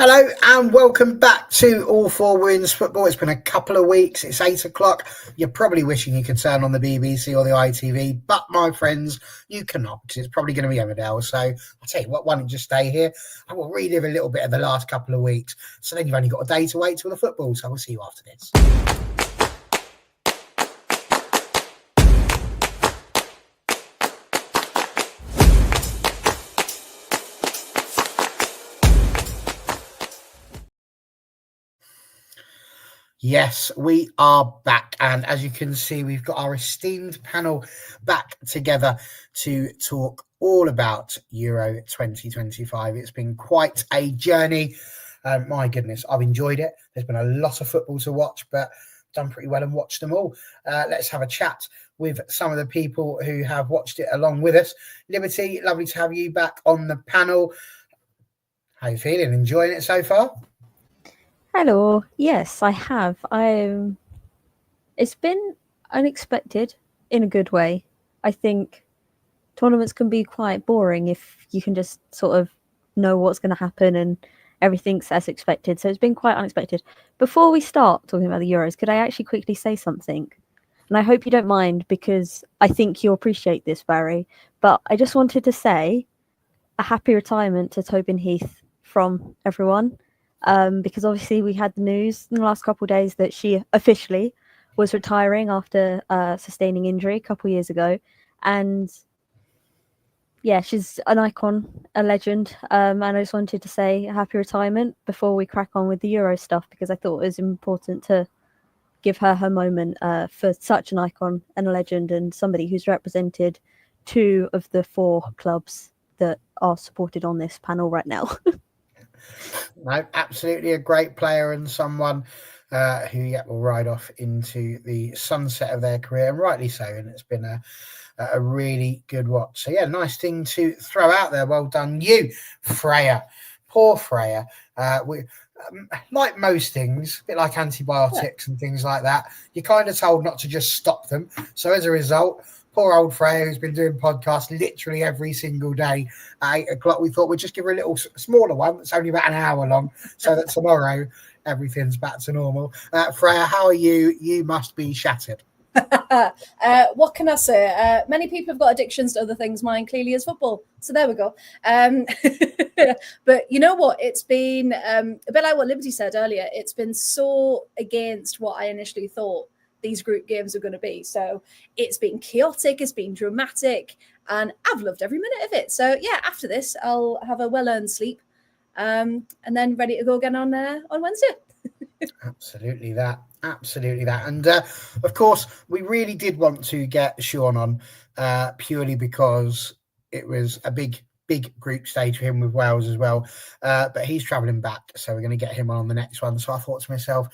Hello and welcome back to All Four Wins Football. It's been a couple of weeks. It's 8 o'clock. You're probably wishing you could turn on the BBC or the ITV, but my friends, you cannot because it's probably going to be Emmerdale. So I'll tell you what, why don't you just stay here and we'll relive a little bit of the last couple of weeks. So then you've only got a day to wait till the football. So we'll see you after this. Yes, we are back. And as you can see, we've got our esteemed panel back together to talk all about Euro 2025. It's been quite a journey. My goodness, I've enjoyed it. There's been a lot of football to watch, but done pretty well and watched them all. Let's have a chat with some of the people who have watched it along with us. Liberty, lovely to have you back on the panel. How are you feeling? Enjoying it so far? Hello. Yes, I have. It's been unexpected in a good way. I think tournaments can be quite boring if you can just sort of know what's going to happen and everything's as expected. So it's been quite unexpected. Before we start talking about the Euros, could I actually quickly say something? And I hope you don't mind because I think you'll appreciate this, Barry. But I just wanted to say a happy retirement to Tobin Heath from everyone. Because obviously we had the news in the last couple of days that she officially was retiring after sustaining injury a couple of years ago. And yeah, she's an icon, a legend. And I just wanted to say a happy retirement before we crack on with the Euro stuff, because I thought it was important to give her moment for such an icon and a legend and somebody who's represented 2 of the 4 clubs that are supported on this panel right now. No, absolutely a great player and someone who will ride off into the sunset of their career, and rightly so. And it's been a really good watch. So yeah, nice thing to throw out there. Well done, you, Freya. Poor Freya. Like most things, a bit like antibiotics and things like that, you're kind of told not to just stop them. So as a result, poor old Freya, who's been doing podcasts literally every single day at 8 o'clock, we thought we'd just give her a little smaller one that's only about an hour long so that tomorrow everything's back to normal. Freya, how are you? You must be shattered. What can I say? Many people have got addictions to other things. Mine clearly is football. So there we go. But you know what? It's been a bit like what Liberty said earlier. It's been so against what I initially thought these group games are going to be. So it's been chaotic, it's been dramatic, and I've loved every minute of it. So yeah, after this, I'll have a well-earned sleep, and then ready to go again on Wednesday. Absolutely that. And of course, we really did want to get Sean on purely because it was a big group stage for him with Wales as well. But he's travelling back, so we're going to get him on the next one. So I thought to myself,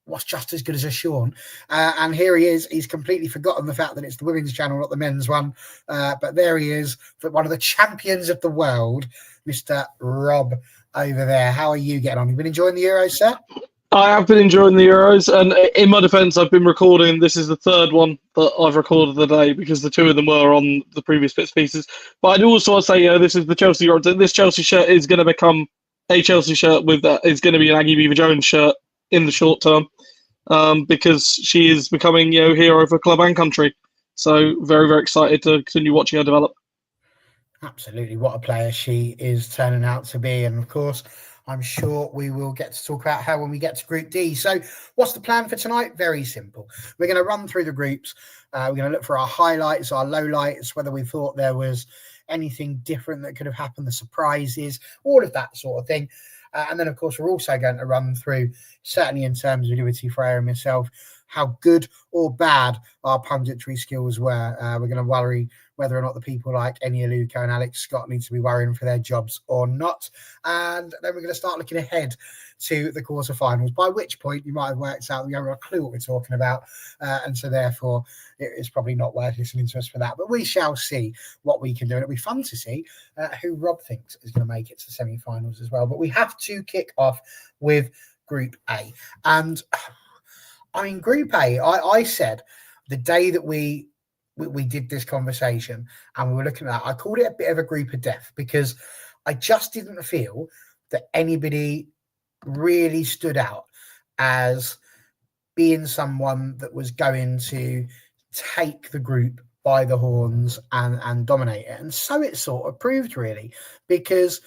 what's just as good as a Sean? And here he is. He's completely forgotten the fact that it's the women's channel, not the men's one. But there he is, one of the champions of the world, Mr. Rob over there. How are you getting on? You've been enjoying the Euros, sir? I have been enjoying the Euros, and in my defence, I've been recording. This is the 3rd one that I've recorded today because the 2 of them were on the previous bits pieces. But I do also want to say, this is the Chelsea Euro. This Chelsea shirt is going to become a Chelsea shirt is going to be an Aggie Beaver-Jones shirt in the short term, because she is becoming hero for club and country. So very, very excited to continue watching her develop. Absolutely, what a player she is turning out to be, and of course, I'm sure we will get to talk about her when we get to Group D. So what's the plan for tonight? Very simple. We're going to run through the groups. We're going to look for our highlights, our lowlights, whether we thought there was anything different that could have happened, the surprises, all of that sort of thing. And then, of course, we're also going to run through, certainly in terms of Liberty, Freya and myself, how good or bad our punditry skills were. We're going to worry whether or not the people like Enya Luca and Alex Scott need to be worrying for their jobs or not. And then we're going to start looking ahead to the quarterfinals, by which point you might have worked out we haven't got a clue what we're talking about. And so therefore, it's probably not worth listening to us for that. But we shall see what we can do. And it'll be fun to see who Rob thinks is going to make it to the semi-finals as well. But we have to kick off with Group A. And I mean, Group A, I said the day that we did this conversation and we were looking at that, I called it a bit of a group of death because I just didn't feel that anybody really stood out as being someone that was going to take the group by the horns and dominate it. And so it sort of proved, really, because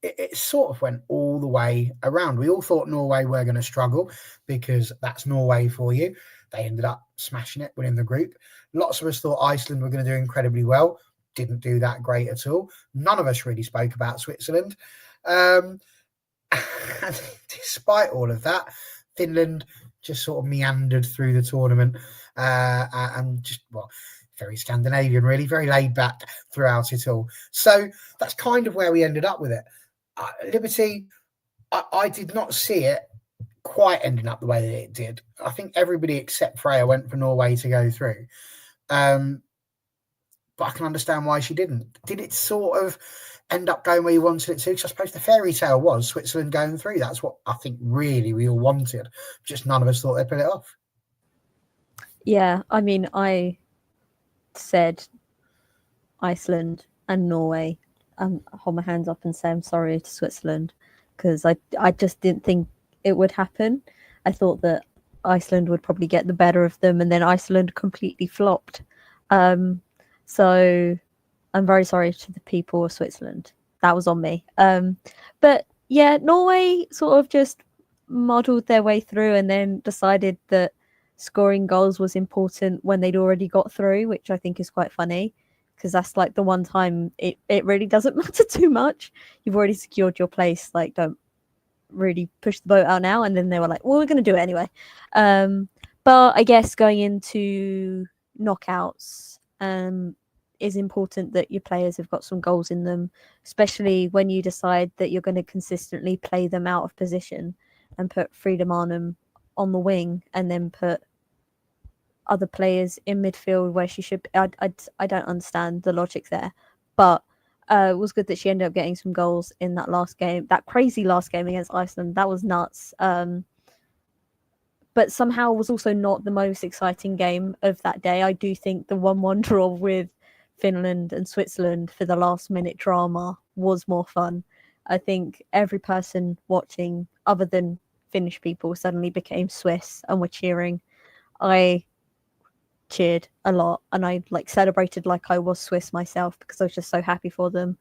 it sort of went all the way around. We all thought Norway were going to struggle because that's Norway for you. They ended up smashing it, winning the group. Lots of us thought Iceland were going to do incredibly well. Didn't do that great at all. None of us really spoke about Switzerland. And despite all of that, Finland just sort of meandered through the tournament and just, well, very Scandinavian, really, very laid back throughout it all. So that's kind of where we ended up with it. Liberty, I did not see it quite ending up the way that it did. I think everybody except Freya went for Norway to go through. But I can understand why she didn't. Did it sort of end up going where you wanted it to? Because I suppose the fairy tale was Switzerland going through. That's what I think really we all wanted. Just none of us thought they'd pull it off. Yeah, I mean, I said Iceland and Norway. Hold my hands up and say I'm sorry to Switzerland, because I just didn't think it would happen. I thought that Iceland would probably get the better of them, and then Iceland completely flopped. So I'm very sorry to the people of Switzerland. That was on me. But yeah, Norway sort of just muddled their way through and then decided that scoring goals was important when they'd already got through, which I think is quite funny, because that's like the one time it really doesn't matter too much. You've already secured your place, like don't really push the boat out now. And then they were like, well, we're going to do it anyway. But I guess going into knockouts is important that your players have got some goals in them, especially when you decide that you're going to consistently play them out of position and put Freedom Arnhem on the wing and then put other players in midfield where she should be. I don't understand the logic there, but it was good that she ended up getting some goals in that last game, that crazy last game against Iceland. That was nuts. But somehow was also not the most exciting game of that day. I do think the 1-1 draw with Finland and Switzerland for the last minute drama was more fun. I think every person watching, other than Finnish people, suddenly became Swiss and were cheering. I cheered a lot and I celebrated like I was Swiss myself because I was just so happy for them.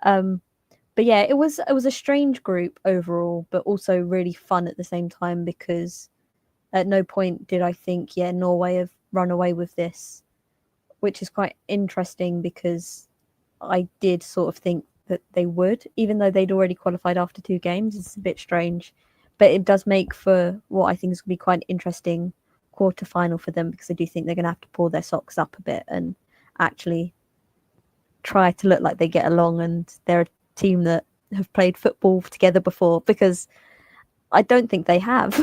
But yeah, it was a strange group overall, but also really fun at the same time, because at no point did I think, Norway have run away with this, which is quite interesting because I did sort of think that they would, even though they'd already qualified after 2 games. It's a bit strange, but it does make for what I think is going to be quite an interesting quarterfinal for them, because I do think they're going to have to pull their socks up a bit and actually try to look like they get along and they're a team that have played football together before, because I don't think they have.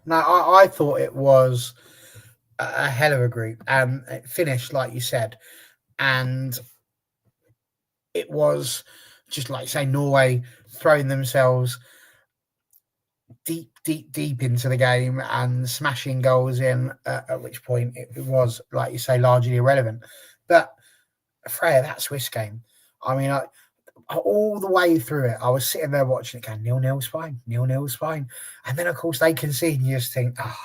No, I thought it was a hell of a group, and it finished like you said, and it was just like, say, Norway throwing themselves deep into the game and smashing goals in, at which point it was, like you say, largely irrelevant. But Freya, that Swiss game, I mean, all the way through it, I was sitting there watching it going, 0-0's fine, 0-0's fine. And then, of course, they concede and you just think, oh.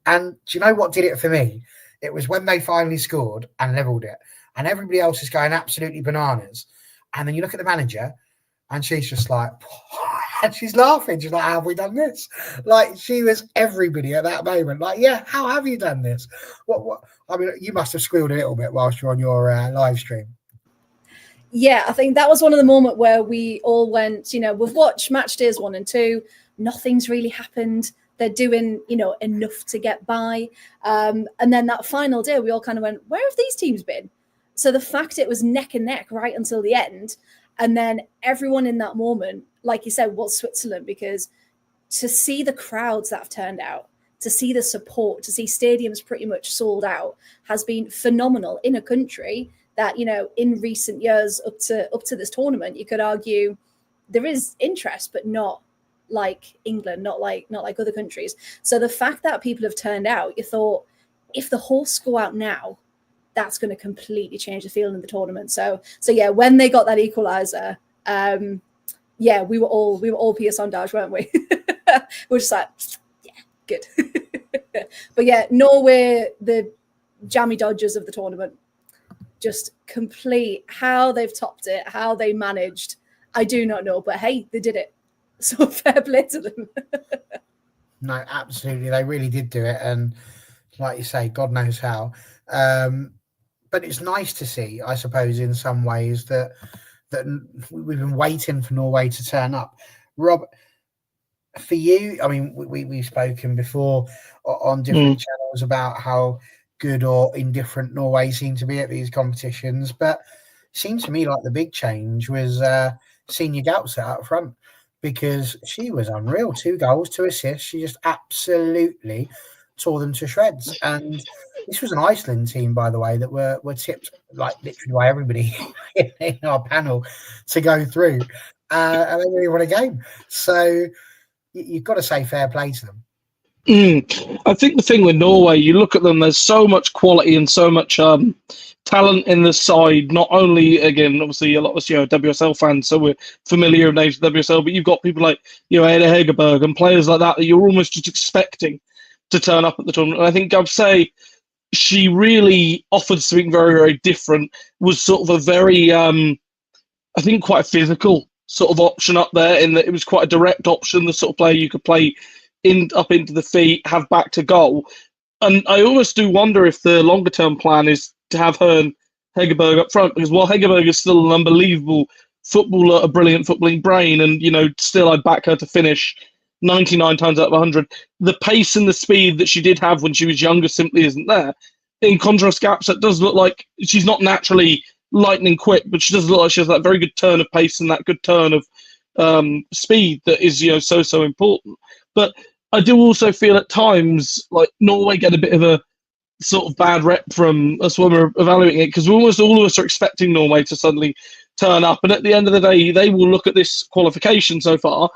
And do you know what did it for me? It was when they finally scored and levelled it, and everybody else is going absolutely bananas. And then you look at the manager and she's just like, and she's laughing. She's like, how have we done this? Like, she was everybody at that moment. Like, yeah, how have you done this? What? I mean, you must have squealed a little bit whilst you're on your live stream. Yeah, I think that was one of the moments where we all went, we've watched match days 1 and 2. Nothing's really happened. They're doing, enough to get by. And then that final day, we all kind of went, where have these teams been? So the fact it was neck and neck right until the end, and then everyone in that moment, like you said, was Switzerland, because to see the crowds that have turned out, to see the support, to see stadiums pretty much sold out has been phenomenal in a country that, in recent years up to this tournament, you could argue there is interest, but not like England, not like other countries. So the fact that people have turned out, you thought, if the horse go out now, that's going to completely change the feeling of the tournament. So yeah, when they got that equaliser, yeah, we were all Pia Sondage, weren't we? We're just like, yeah, good. But yeah, Norway, the jammy dodgers of the tournament, just complete. How they've topped it, how they managed, I do not know. But hey, they did it. So fair play to them. No, absolutely. They really did do it. And like you say, God knows how. But it's nice to see, I suppose, in some ways that we've been waiting for Norway to turn up. Rob, for you, I mean, we've spoken before on different channels about how good or indifferent Norway seem to be at these competitions, but it seemed to me like the big change was Senior Gautza out front, because she was unreal. 2 goals, 2 assists. She just absolutely tore them to shreds. And this was an Iceland team, by the way, that were tipped like literally by everybody in our panel to go through. And they really won a game. So you've got to say fair play to them. I think the thing with Norway, you look at them, there's so much quality and so much talent in the side. Not only, again, obviously a lot of us, WSL fans, so we're familiar with names of WSL, but you've got people like, Ada Hegerberg and players like that you're almost just expecting to turn up at the tournament. And I think I'd say she really offered something very, very different, was sort of a very, I think quite a physical sort of option up there, in that it was quite a direct option, the sort of player you could play up into the feet, have back to goal. And I almost do wonder if the longer term plan is to have her and Hegerberg up front, because while Hegerberg is still an unbelievable footballer, a brilliant footballing brain, and still I'd back her to finish 99 times out of 100, the pace and the speed that she did have when she was younger simply isn't there. In contrast, Gaps, it does look like she's not naturally lightning quick, but she does look like she has that very good turn of pace and that good turn of speed that is so important. But I do also feel at times like Norway get a bit of a sort of bad rep from us when we're evaluating it, because almost all of us are expecting Norway to suddenly turn up. And at the end of the day, they will look at this qualification so far.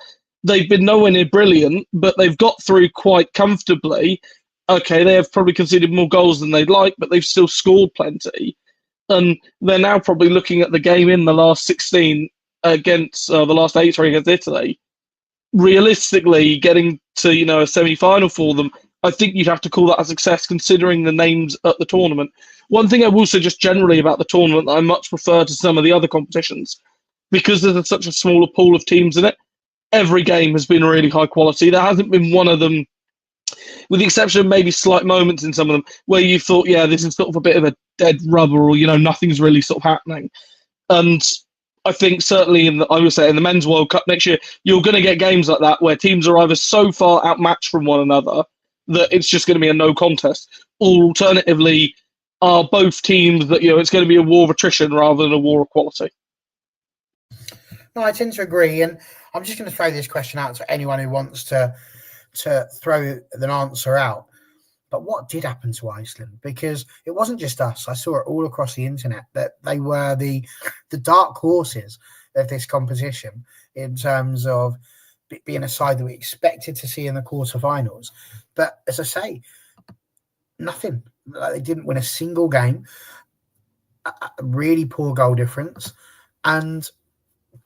They've been nowhere near brilliant, but they've got through quite comfortably. Okay, they have probably conceded more goals than they'd like, but they've still scored plenty. And they're now probably looking at the game in the last 16 against the last 8 against Italy. Realistically, getting to a semi-final for them, I think you'd have to call that a success considering the names at the tournament. One thing I will say just generally about the tournament that I much prefer to some of the other competitions, because there's such a smaller pool of teams in it, every game has been really high quality. There hasn't been one of them, with the exception of maybe slight moments in some of them, where you thought, yeah, this is sort of a bit of a dead rubber, or nothing's really sort of happening. And I think certainly in the Men's World Cup next year, you're going to get games like that where teams are either so far outmatched from one another that it's just going to be a no contest, or alternatively, are both teams that it's going to be a war of attrition rather than a war of quality. No, I tend to agree, and I'm just going to throw this question out to anyone who wants to throw an answer out. But what did happen to Iceland? Because it wasn't just us. I saw it all across the internet that they were the dark horses of this competition in terms of being a side that we expected to see in the quarterfinals. But as I say, nothing. Like, they didn't win a single game. A really poor goal difference, and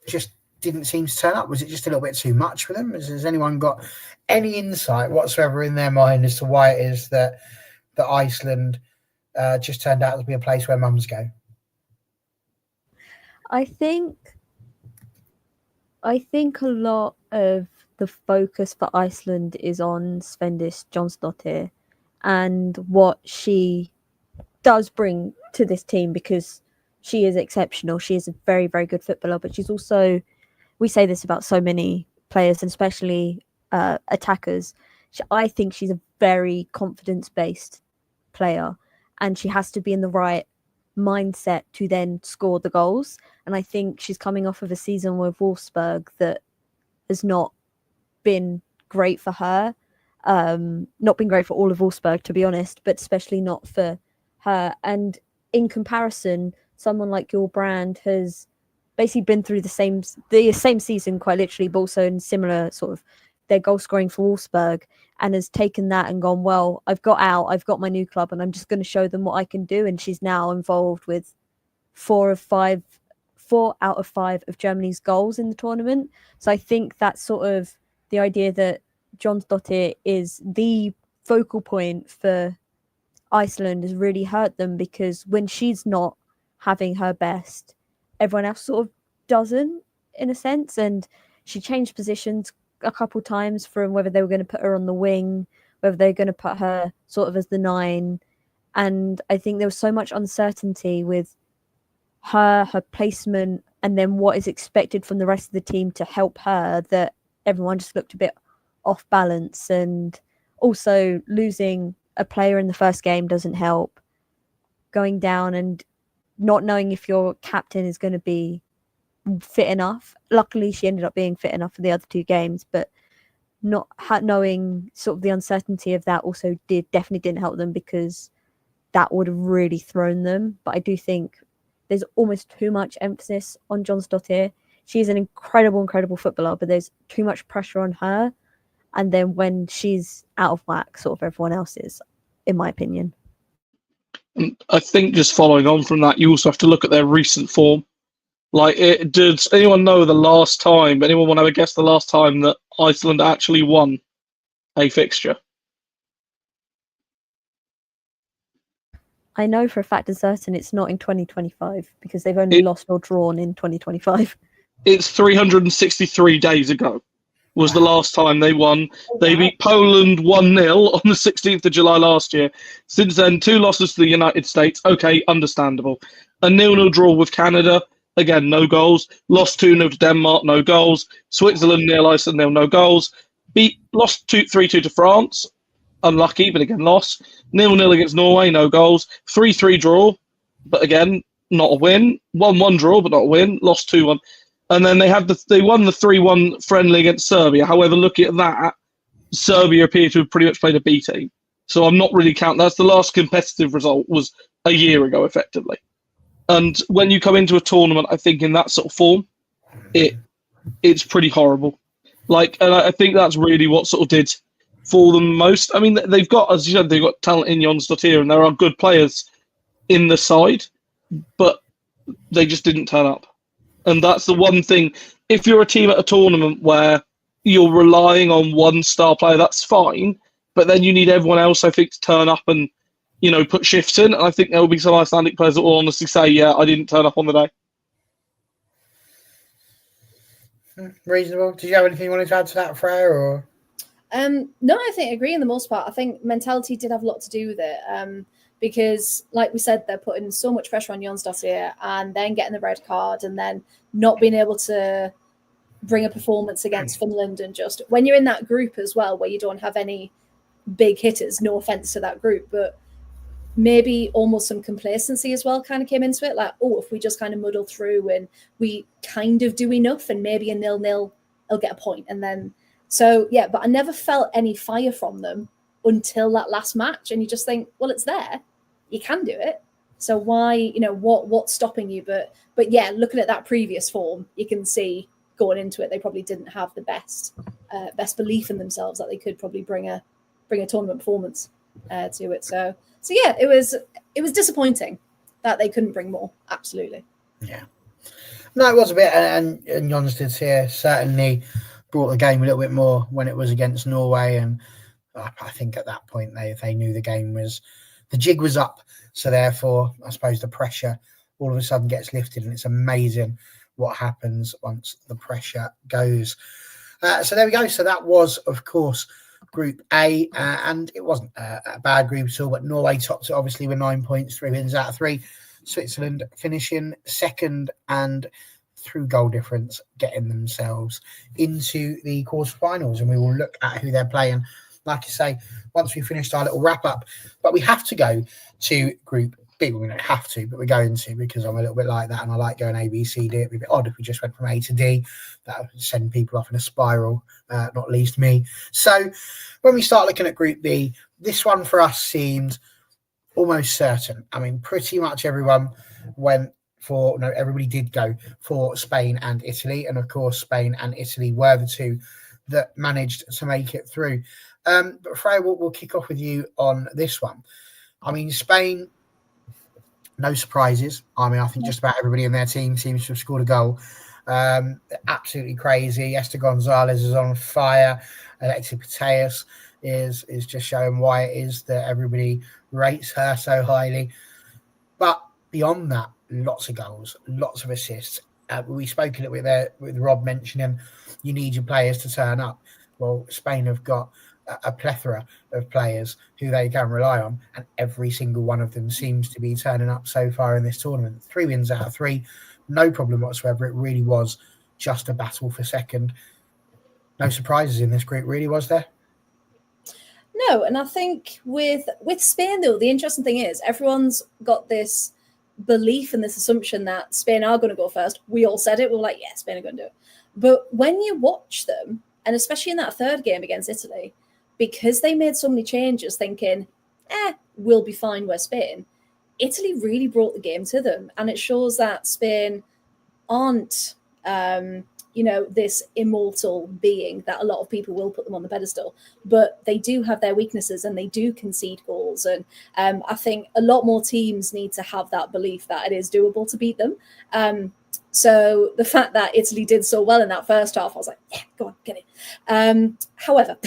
just didn't seem to turn up. Was it just a little bit too much for them? Has anyone got any insight whatsoever in their mind as to why it is that Iceland just turned out to be a place where mums go? I think a lot of the focus for Iceland is on Svendis Jonsdottir and what she does bring to this team, because she is exceptional. She is a very, very good footballer, but she's also, we say this about so many players, and especially attackers, I think she's a very confidence-based player, and she has to be in the right mindset to then score the goals. And I think she's coming off of a season with Wolfsburg that has not been great for her, not been great for all of Wolfsburg, to be honest, but especially not for her. And in comparison, someone like your brand has basically been through the same season quite literally, but also in similar sort of their goal scoring for Wolfsburg, and has taken that and gone, well, I've got out, I've got my new club, and I'm just going to show them what I can do. And she's now involved with 4 out of 5 of Germany's goals in the tournament. So I think that's sort of the idea that Jónsdóttir is the focal point for Iceland has really hurt them, because when she's not having her best, everyone else sort of doesn't, in a sense. And she changed positions a couple times from whether they were going to put her on the wing, whether they're going to put her sort of as the 9. And I think there was so much uncertainty with her placement, and then what is expected from the rest of the team to help her, that everyone just looked a bit off balance. And also losing a player in the first game doesn't help. Going down and not knowing if your captain is going to be fit enough. Luckily, she ended up being fit enough for the other 2 games, but not knowing sort of the uncertainty of that also definitely didn't help them, because that would have really thrown them. But I do think there's almost too much emphasis on Jónsdóttir. She's an incredible footballer, but there's too much pressure on her. And then when she's out of whack, sort of everyone else is, in my opinion. I think just following on from that, you also have to look at their recent form. Like, does anyone know the last time, anyone want to have a guess the last time that Iceland actually won a fixture? I know for a fact and certain it's not in 2025, because they've only lost or drawn in 2025. It's 363 days ago was the last time they won. They beat Poland 1-0 on the 16th of July last year. Since then, 2 losses to the United States. Okay, understandable. A 0-0 draw with Canada. Again, no goals. Lost 2-0 to Denmark, no goals. Switzerland 0, Iceland 0, no goals. Lost 3-2 to France. Unlucky, but again, loss. 0-0 against Norway, no goals. 3-3 draw, but again, not a win. 1-1 draw, but not a win. Lost 2-1. And then they won the 3-1 friendly against Serbia. However, looking at that, Serbia appear to have pretty much played a B team. So I'm not really counting. That's the last competitive result was a year ago, effectively. And when you come into a tournament, I think in that sort of form, it's pretty horrible. Like, and I think that's really what sort of did for them most. I mean, they've got, as you said, they've got talent in Jónsdóttir, and there are good players in the side, but they just didn't turn up. And that's the one thing. If you're a team at a tournament where you're relying on one star player, that's fine. But then you need everyone else, I think, to turn up and, put shifts in. And I think there will be some Icelandic players that will honestly say, yeah, I didn't turn up on the day. Reasonable. Did you have anything you wanted to add to that, Freya? Or? No, I think I agree in the most part. I think mentality did have a lot to do with it. Because, like we said, they're putting so much pressure on Jónsdóttir and then getting the red card and then not being able to bring a performance against Finland. And just when you're in that group as well, where you don't have any big hitters, no offense to that group, but maybe almost some complacency as well kind of came into it. Like, if we just kind of muddle through and we kind of do enough and maybe a 0-0, they'll get a point. And then, but I never felt any fire from them until that last match, and you just think, well, it's there, you can do it, so why, what's stopping you? But yeah, looking at that previous form, you can see going into it they probably didn't have the best belief in themselves that they could probably bring a tournament performance to it. So yeah, it was disappointing that they couldn't bring more. Absolutely. Yeah, no, it was a bit, and Jónsdóttir certainly brought the game a little bit more when it was against Norway, and I think at that point they knew the jig was up. So therefore, I suppose the pressure all of a sudden gets lifted, and it's amazing what happens once the pressure goes. So there we go. So that was, of course, Group A, and it wasn't a bad group at all, but Norway tops it obviously with 9 points, 3 wins out of 3. Switzerland finishing second and through goal difference getting themselves into the quarterfinals, and we will look at who they're playing, like I say, once we finished our little wrap up. But we have to go to Group B. We don't have to, but we're going to, because I'm a little bit like that, and I like going A, B, C, D. It'd be a bit odd if we just went from A to D. That would send people off in a spiral, not least me. So when we start looking at Group B, this one for us seemed almost certain. I mean, pretty much everybody did go for Spain and Italy. And of course, Spain and Italy were the 2 that managed to make it through. But Freya, we'll kick off with you on this one. I mean, Spain, no surprises. I mean, I think just about everybody in their team seems to have scored a goal. Absolutely crazy. Esther Gonzalez is on fire. Alexia Putellas is just showing why it is that everybody rates her so highly. But beyond that, lots of goals, lots of assists. We spoke a little bit there with Rob mentioning you need your players to turn up. Well, Spain have got a plethora of players who they can rely on, and every single one of them seems to be turning up so far in this tournament. 3 wins out of 3, no problem whatsoever. It really was just a battle for second. No surprises in this group, really, was there? No, and I think with Spain, though, the interesting thing is everyone's got this belief and this assumption that Spain are going to go first. We all said it. We were like, yeah, Spain are going to do it. But when you watch them, and especially in that third game against Italy, because they made so many changes thinking, we'll be fine, we're Spain, Italy really brought the game to them. And it shows that Spain aren't, this immortal being that a lot of people will put them on the pedestal. But they do have their weaknesses and they do concede goals. And I think a lot more teams need to have that belief that it is doable to beat them. So the fact that Italy did so well in that first half, I was like, yeah, go on, get it. However,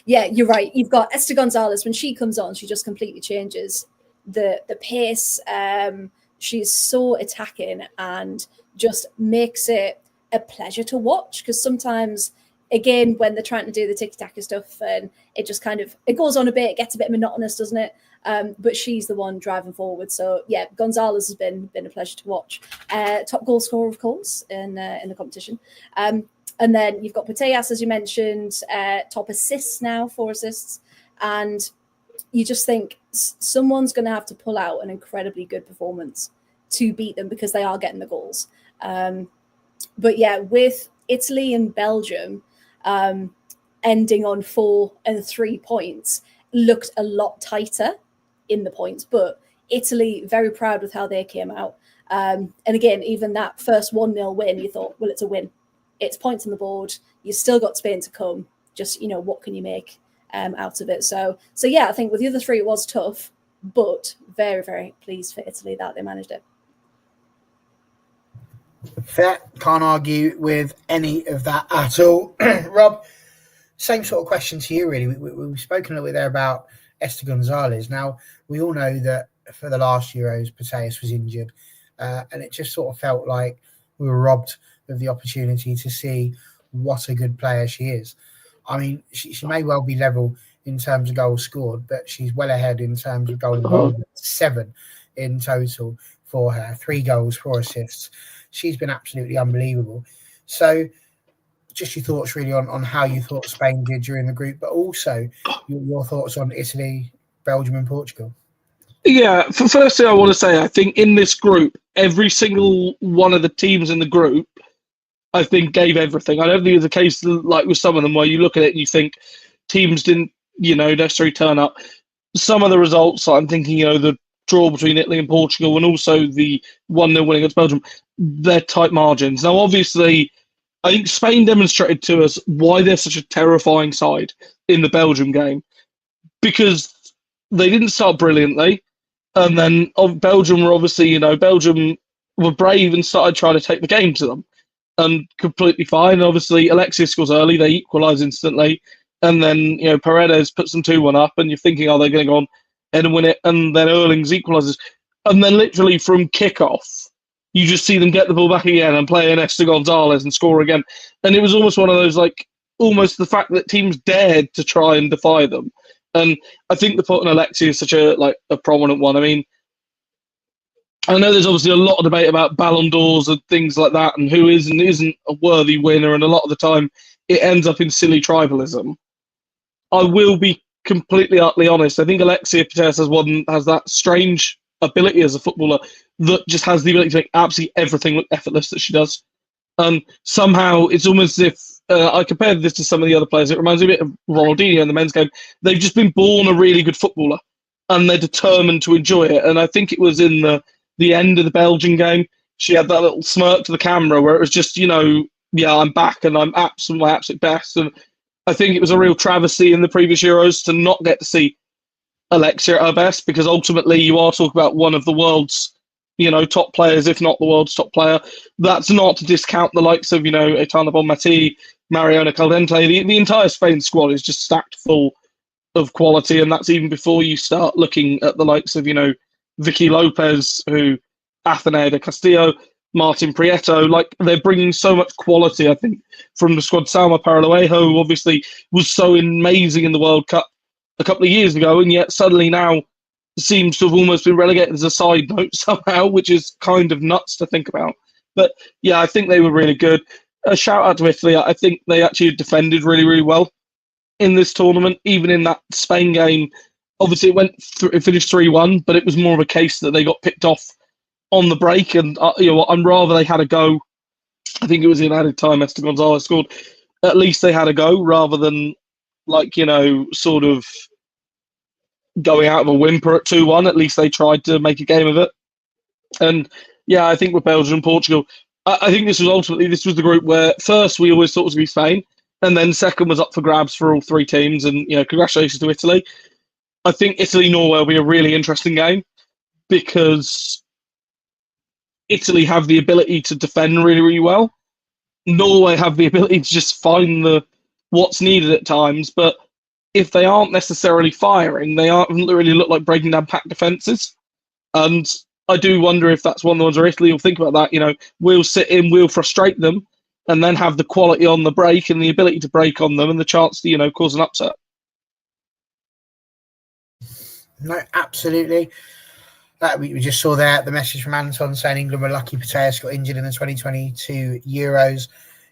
yeah, you're right. You've got Esther Gonzalez. When she comes on, she just completely changes the pace. She's so attacking and just makes it a pleasure to watch. Because sometimes, again, when they're trying to do the tiki-taka stuff and it just kind of, it goes on a bit, it gets a bit monotonous, doesn't it? But she's the one driving forward. So yeah, Gonzalez has been a pleasure to watch. Top goal scorer, of course, in the competition. And then you've got Putellas, as you mentioned, top assists now, 4 assists. And you just think someone's going to have to pull out an incredibly good performance to beat them because they are getting the goals. But yeah, with Italy and Belgium ending on 4 and 3 points, looked a lot tighter in the points, but Italy very proud with how they came out. And again, even that first 1-0 win, you thought, well, it's a win. It's points on the board. You've still got Spain to come. Just, what can you make out of it? So yeah, I think with the other 3, it was tough, but very, very pleased for Italy that they managed it. Fair. Can't argue with any of that at all. Rob, same sort of question to you, really. We've spoken a little bit there about Esther Gonzalez. Now, we all know that for the last Euros, Putellas was injured, and it just sort of felt like we were robbed of the opportunity to see what a good player she is. I mean, she may well be level in terms of goals scored, but she's well ahead in terms of goal involvement. 7 in total for her, 3 goals, 4 assists. She's been absolutely unbelievable. So just your thoughts really on how you thought Spain did during the group, but also your thoughts on Italy, Belgium and Portugal. Yeah, firstly, I want to say, I think in this group, every single one of the teams in the group, I think, gave everything. I don't think it's a case like with some of them where you look at it and you think teams didn't, necessarily turn up. Some of the results, I'm thinking, the draw between Italy and Portugal and also the 1-0 win against Belgium, they're tight margins. Now, obviously, I think Spain demonstrated to us why they're such a terrifying side in the Belgium game, because they didn't start brilliantly. And then Belgium were obviously, Belgium were brave and started trying to take the game to them, and completely fine. Obviously, Alexia scores early, they equalise instantly. And then, Paredes puts them 2-1 up, and you're thinking, oh, they're going to go on and win it. And then Erlings equalises. And then literally from kickoff, you just see them get the ball back again and play an Esther Gonzalez and score again. And it was almost one of those, almost the fact that teams dared to try and defy them. And I think the put on Alexia is such a prominent one. I mean, I know there's obviously a lot of debate about Ballon d'Ors and things like that and who is and isn't a worthy winner. And a lot of the time it ends up in silly tribalism. I will be completely utterly honest. I think Alexia Putellas has that strange ability as a footballer that just has the ability to make absolutely everything look effortless that she does. And somehow it's almost as if I compared this to some of the other players. It reminds me a bit of Ronaldinho in the men's game. They've just been born a really good footballer and they're determined to enjoy it. And I think it was in the end of the Belgian game, she had that little smirk to the camera where it was just, yeah, I'm back and I'm my absolute best. And I think it was a real travesty in the previous Euros to not get to see Alexia at her best, because ultimately you are talking about one of the world's, top players, if not the world's top player. That's not to discount the likes of, Aitana Bonmatí, Mariona Caldente. The entire Spain squad is just stacked full of quality, and that's even before you start looking at the likes of, Vicky Lopez, Atenea de Castillo, Martin Prieto. Like, they're bringing so much quality, I think, from the squad. Salma Paralejo, who obviously was so amazing in the World Cup a couple of years ago, and yet suddenly now seems to have almost been relegated as a side note somehow, which is kind of nuts to think about. But yeah, I think they were really good. A shout out to Italy. I think they actually defended really, really well in this tournament, even in that Spain game. Obviously, it finished 3-1, but it was more of a case that they got picked off on the break, and I'm rather they had a go. I think it was in added time. Esther Gonzalez scored. At least they had a go, rather than sort of going out of a whimper at 2-1. At least they tried to make a game of it. And yeah, I think with Belgium and Portugal, I think this was the group where first we always thought it was going to be Spain, and then second was up for grabs for all three teams. And congratulations to Italy. I think Italy-Norway will be a really interesting game, because Italy have the ability to defend really, really well. Norway have the ability to just find what's needed at times, but if they aren't necessarily firing, they aren't really look like breaking down packed defences. And I do wonder if that's one of the ones where Italy will think about that. We'll sit in, we'll frustrate them, and then have the quality on the break and the ability to break on them and the chance to, cause an upset. No, absolutely. We just saw there the message from Anton saying England were lucky Pateas got injured in the 2022 Euros.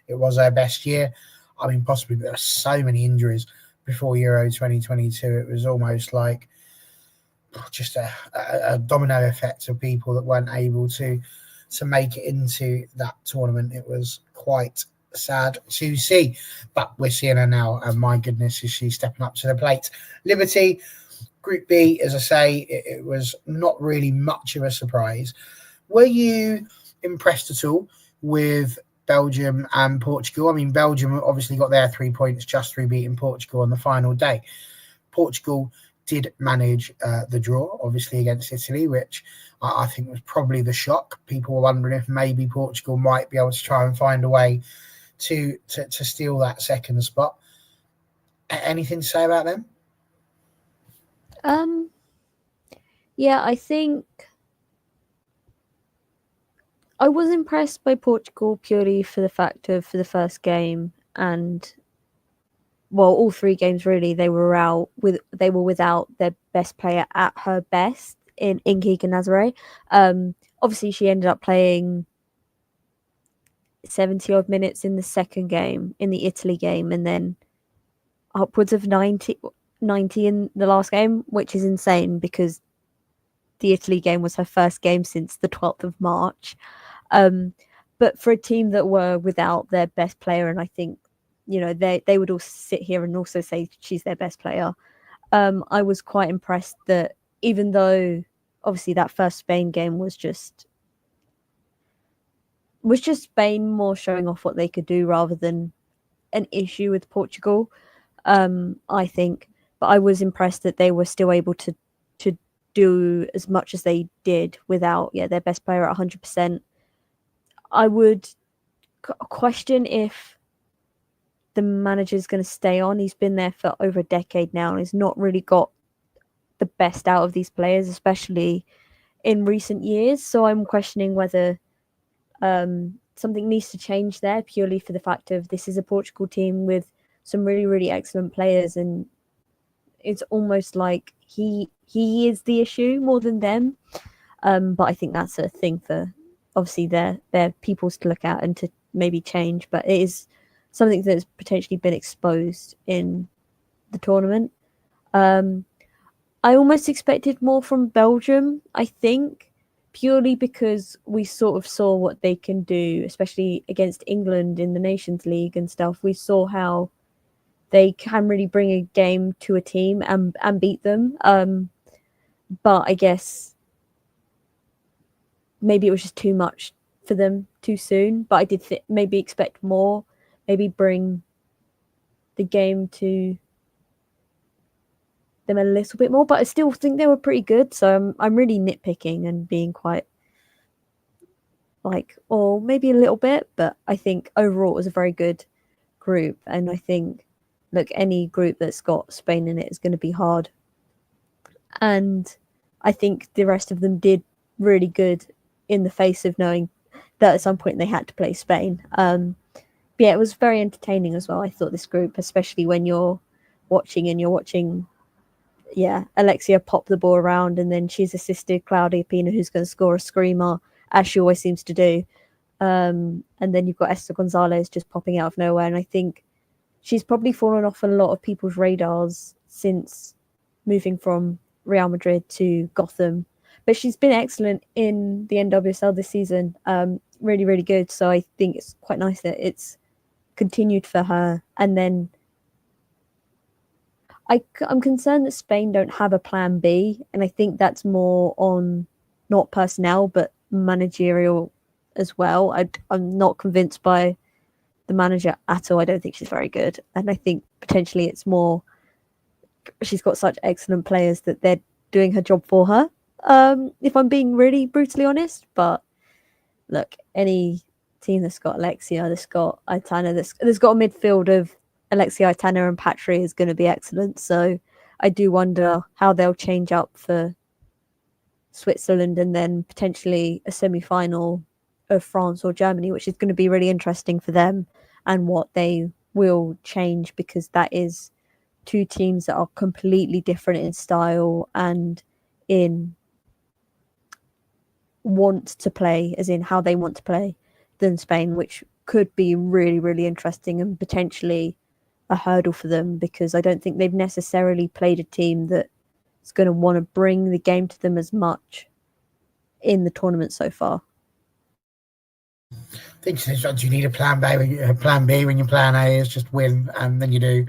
It was their best year. I mean, possibly, but there were so many injuries before Euro 2022. It was almost like just a domino effect of people that weren't able to make it into that tournament. It was quite sad to see, but we're seeing her now, and my goodness, is she stepping up to the plate. Liberty, Group B, as I say, it was not really much of a surprise. Were you impressed at all with Belgium and Portugal? I mean, Belgium obviously got their 3 points just through beating Portugal on the final day. Portugal did manage the draw, obviously, against Italy, which I think was probably the shock. People were wondering if maybe Portugal might be able to try and find a way to steal that second spot. Anything to say about them? Yeah, I think I was impressed by Portugal purely for the fact of for the first game, and all three games really, they were without their best player at her best in Keegan Nazare. Obviously she ended up playing 70 odd minutes in the second game, in the Italy game, and then upwards of 90 in the last game, which is insane because the Italy game was her first game since the 12th of March. But for a team that were without their best player, and I think, they would all sit here and also say she's their best player. I was quite impressed that even though obviously that first Spain game was just Spain more showing off what they could do rather than an issue with Portugal, I think. But I was impressed that they were still able to do as much as they did without their best player at 100%. I would question if the manager's going to stay on. He's been there for over a decade now and has not really got the best out of these players, especially in recent years. So I'm questioning whether something needs to change there, purely for the fact of this is a Portugal team with some really, really excellent players, and it's almost like he is the issue more than them. But I think that's a thing for obviously their peoples to look at and to maybe change. But it is something that's potentially been exposed in the tournament. I almost expected more from Belgium, I think, purely because we sort of saw what they can do, especially against England in the Nations League and stuff. We saw how they can really bring a game to a team and beat them. But I guess maybe it was just too much for them too soon, but I did maybe expect more, maybe bring the game to them a little bit more, but I still think they were pretty good. So I'm really nitpicking and being quite like, or maybe a little bit, but I think overall it was a very good group. And I think, look, any group that's got Spain in it is going to be hard. And I think the rest of them did really good in the face of knowing that at some point they had to play Spain. But yeah, it was very entertaining as well. I thought this group, especially when you're watching, yeah, Alexia pop the ball around, and then she's assisted Claudia Pina, who's going to score a screamer, as she always seems to do. And then you've got Esther Gonzalez just popping out of nowhere. And I think she's probably fallen off a lot of people's radars since moving from Real Madrid to Gotham. But she's been excellent in the NWSL this season. Really, really good. So I think it's quite nice that it's continued for her. And then I'm concerned that Spain don't have a plan B. And I think that's more on not personnel, but managerial as well. I'm not convinced by the manager at all. I don't think she's very good. And I think potentially it's more she's got such excellent players that they're doing her job for her. If I'm being really brutally honest, but look, any team that's got Alexia, that's got Aitana, that's got a midfield of Alexia, Aitana, and Patry is going to be excellent. So I do wonder how they'll change up for Switzerland and then potentially a semi-final of France or Germany, which is going to be really interesting for them and what they will change, because that is two teams that are completely different in style and in want to play, as in how they want to play, than Spain, which could be really, really interesting and potentially a hurdle for them, because I don't think they've necessarily played a team that is going to want to bring the game to them as much in the tournament so far. I think sometimes you need a plan B when your plan A is just win, and then you do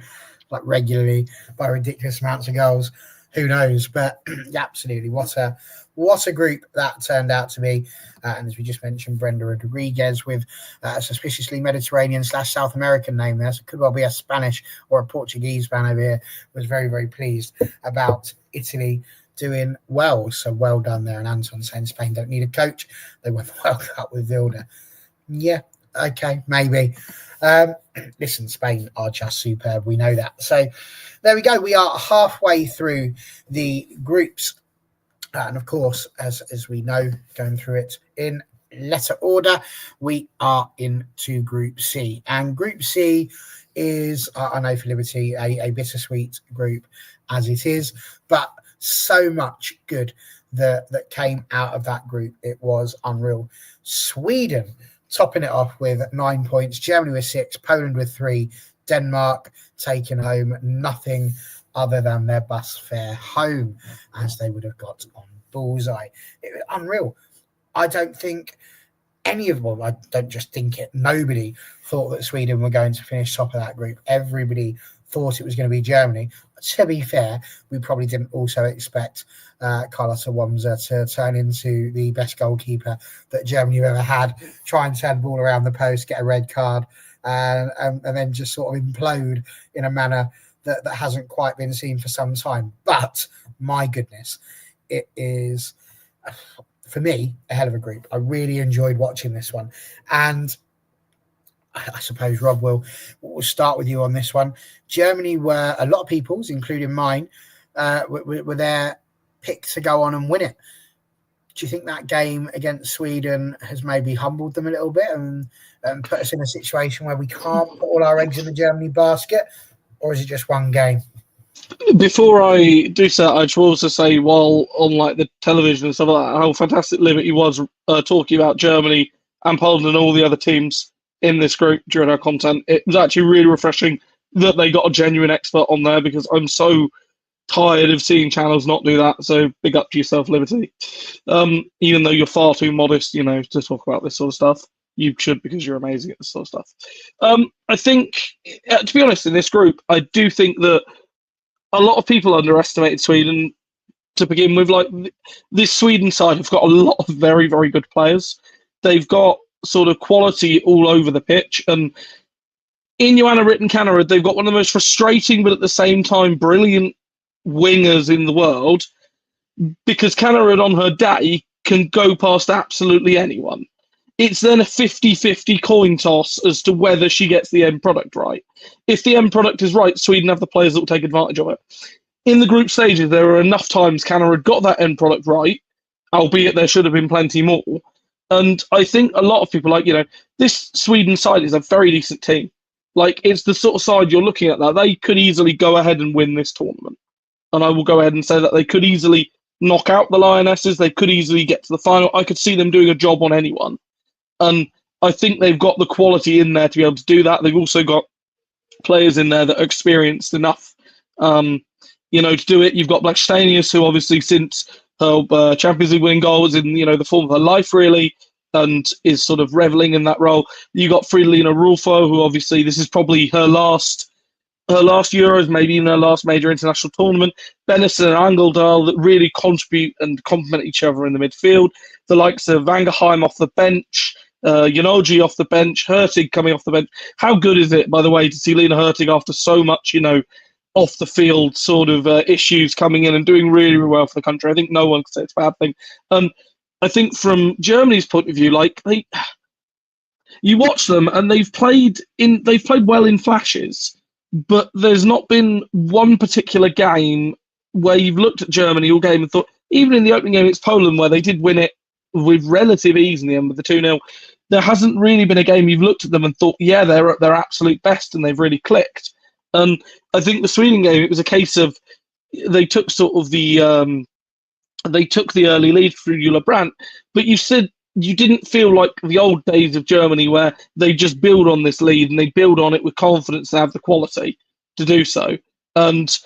like regularly by ridiculous amounts of goals. Who knows? But absolutely, what a group that turned out to be. And as we just mentioned, Brenda Rodriguez with a suspiciously Mediterranean / South American name there. So it could well be a Spanish or a Portuguese fan over here. Was very, very pleased about Italy doing well. So well done there. And Anton saying Spain don't need a coach. They won the World Cup with Vilda. Yeah, okay, maybe. Listen, Spain are just superb. We know that. So there we go. We are halfway through the groups. And of course, as we know, going through it in letter order, we are into Group C. And Group C is, I know for Liberty, a bittersweet group as it is, but so much good that came out of that group. It was unreal. Sweden topping it off with 9 points, Germany with 6, Poland with 3, Denmark taking home nothing other than their bus fare home, as they would have got on bullseye. It was unreal. I don't think any of them, I don't just think it, nobody thought that Sweden were going to finish top of that group. Everybody thought it was going to be Germany. To be fair, we probably didn't also expect Carlotta Wamsa to turn into the best goalkeeper that Germany have ever had, try and turn the ball around the post, get a red card, and then just sort of implode in a manner that hasn't quite been seen for some time. But my goodness, it is, for me, a hell of a group. I really enjoyed watching this one. And I suppose, Rob, we'll start with you on this one. Germany were, a lot of people's, including mine, were their pick to go on and win it. Do you think that game against Sweden has maybe humbled them a little bit and put us in a situation where we can't put all our eggs in the Germany basket? Or is it just one game? Before I do so, I just want to say, while on like the television and stuff like that, how fantastic Liberty was talking about Germany and Poland and all the other teams in this group during our content. It was actually really refreshing that they got a genuine expert on there, because I'm so tired of seeing channels not do that. So big up to yourself, Liberty. Even though you're far too modest, to talk about this sort of stuff. You should, because you're amazing at this sort of stuff. I think, to be honest, in this group, I do think that a lot of people underestimated Sweden to begin with. Like, this Sweden side have got a lot of very, very good players. They've got sort of quality all over the pitch. And in Joanna Ritten-Kannerud, they've got one of the most frustrating but at the same time brilliant wingers in the world, because Kannerud on her day can go past absolutely anyone. It's then a 50-50 coin toss as to whether she gets the end product right. If the end product is right, Sweden have the players that will take advantage of it. In the group stages, there were enough times Kannerud got that end product right, albeit there should have been plenty more. And I think a lot of people, like, this Sweden side is a very decent team. Like, it's the sort of side you're looking at that they could easily go ahead and win this tournament. And I will go ahead and say that they could easily knock out the Lionesses. They could easily get to the final. I could see them doing a job on anyone. And I think they've got the quality in there to be able to do that. They've also got players in there that are experienced enough, to do it. You've got Blackstenius, who obviously since her Champions League winning goal was in, the form of her life, really, and is sort of reveling in that role. You got Fridolina Rulfo, who obviously this is probably her last Euros, maybe even her last major international tournament. Bennison and Angeldal that really contribute and complement each other in the midfield. The likes of Vangerheim off the bench, Yanoji off the bench, Hurtig coming off the bench. How good is it, by the way, to see Lena Hurtig after so much, off the field sort of issues coming in and doing really, really well for the country? I think no one can say it's a bad thing. I think from Germany's point of view, you watch them and they've played well in flashes, but there's not been one particular game where you've looked at Germany all game and thought, even in the opening game against Poland, where they did win it with relative ease in the end with the 2-0, there hasn't really been a game you've looked at them and thought, yeah, they're at their absolute best and they've really clicked. And I think the Sweden game, it was a case of they took sort of the early lead through Jula Brandt, but you said you didn't feel like the old days of Germany where they just build on this lead and they build on it with confidence and have the quality to do so. And,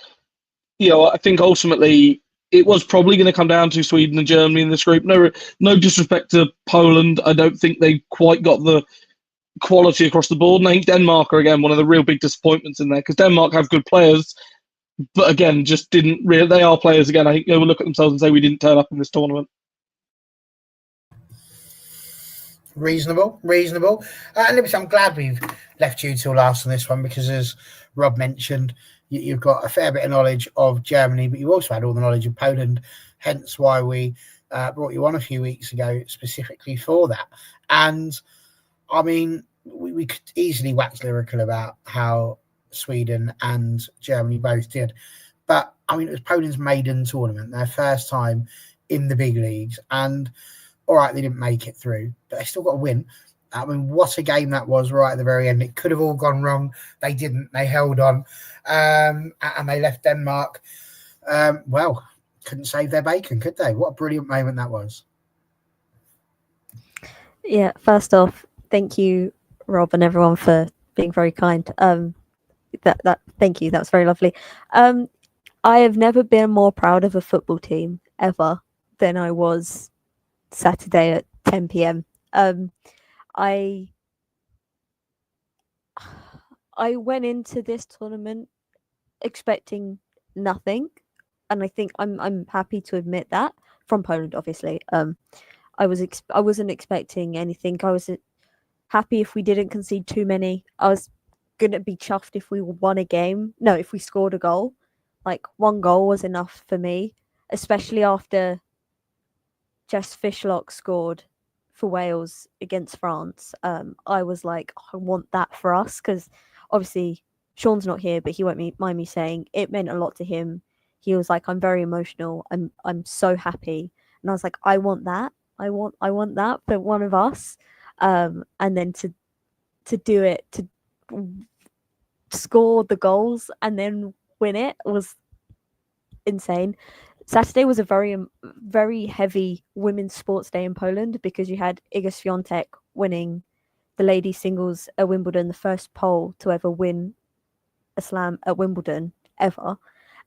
I think ultimately it was probably going to come down to Sweden and Germany in this group. No disrespect to Poland. I don't think they quite got the quality across the board. And I think Denmark are, again, one of the real big disappointments in there, because Denmark have good players, but again, just didn't really. They are players, again, I think they will look at themselves and say we didn't turn up in this tournament. Reasonable. And I'm glad we've left you till last on this one, because as Rob mentioned, you've got a fair bit of knowledge of Germany, but you also had all the knowledge of Poland, hence why we brought you on a few weeks ago specifically for that. And I mean, we could easily wax lyrical about how Sweden and Germany both did, but I mean, it was Poland's maiden tournament, their first time in the big leagues, and all right, they didn't make it through, but they still got a win. I mean, what a game that was right at the very end. It could have all gone wrong. They didn't. They held on, and they left Denmark. Couldn't save their bacon, could they? What a brilliant moment that was. Yeah, first off, thank you, Rob, and everyone for being very kind. Thank you. That was very lovely. I have never been more proud of a football team ever than I was Saturday at 10 p.m. I went into this tournament expecting nothing, and I think I'm happy to admit that, from Poland, obviously. I wasn't expecting anything. I was happy if we didn't concede too many. I was gonna be chuffed if we won a game. No, if we scored a goal. Like, one goal was enough for me, especially after Jess Fishlock scored for Wales against France. I was like, I want that for us, because obviously Sean's not here, but he won't mind me saying it meant a lot to him. He was like, I'm very emotional. I'm so happy, and I was like, I want that. I want that for one of us. And then to do it, to score the goals and then win it was insane. Saturday was a very, very heavy women's sports day in Poland, because you had Iga Świątek winning the ladies singles at Wimbledon, the first Pole to ever win a slam at Wimbledon ever.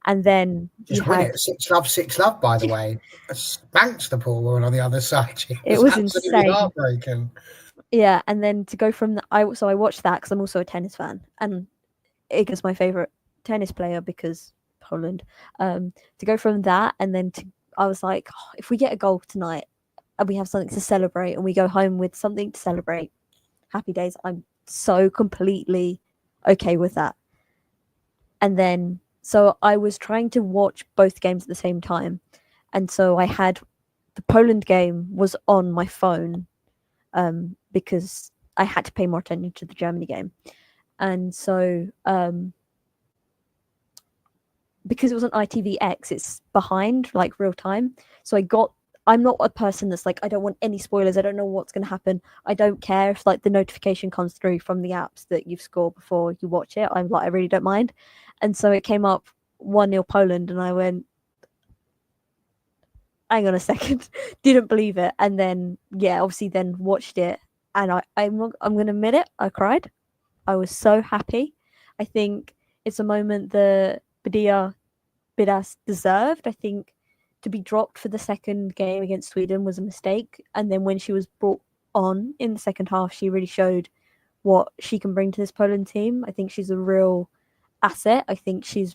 And then just win it 6-love, by the way. Spanked the poor woman on the other side. It was absolutely insane. Heartbreaking. Yeah, and then to go from I watched that because I'm also a tennis fan, and Iga's my favorite tennis player because Poland. To go from that and then I was like, if we get a goal tonight, and we have something to celebrate, and we go home with something to celebrate. Happy days. I'm so completely okay with that. And then, so I was trying to watch both games at the same time. And so I had the Poland game was on my phone because I had to pay more attention to the Germany game. And so, because it was on ITVX, it's behind like real time. So I'm not a person that's like, I don't want any spoilers. I don't know what's going to happen. I don't care if like the notification comes through from the apps that you've scored before you watch it. I'm like, I really don't mind. And so it came up 1-0 Poland, and I went, hang on a second, didn't believe it. And then, yeah, obviously then watched it. And I'm going to admit it, I cried. I was so happy. I think it's a moment that Bidas deserved. I think to be dropped for the second game against Sweden was a mistake. And then when she was brought on in the second half, she really showed what she can bring to this Poland team. I think she's a real asset. I think she's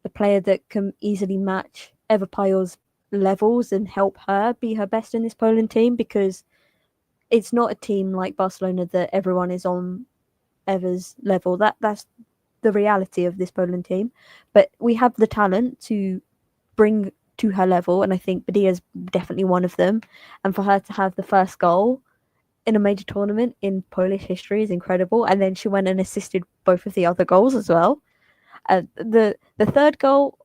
a player that can easily match Eva Pajor's levels and help her be her best in this Poland team, because it's not a team like Barcelona that everyone is on Eva's level. That's the reality of this Poland team. But we have the talent to bring to her level, and I think Badia's definitely one of them. And for her to have the first goal in a major tournament in Polish history is incredible. And then she went and assisted both of the other goals as well. The third goal,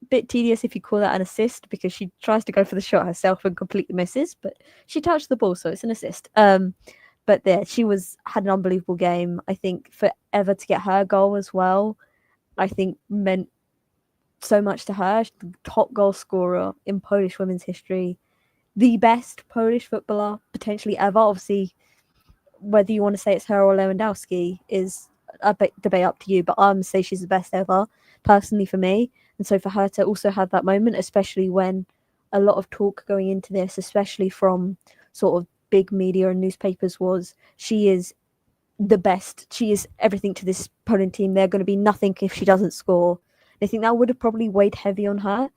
bit tedious if you call that an assist, because she tries to go for the shot herself and completely misses, but she touched the ball, so it's an assist. But there, she had an unbelievable game. I think for Eva to get her goal as well, I think meant so much to her. She's the top goal scorer in Polish women's history, the best Polish footballer potentially ever. Obviously, whether you want to say it's her or Lewandowski is a debate up to you, but I'm say she's the best ever, personally for me. And so for her to also have that moment, especially when a lot of talk going into this, especially from sort of big media and newspapers, was she is the best. She is everything to this Poland team. They're going to be nothing if she doesn't score. And I think that would have probably weighed heavy on her,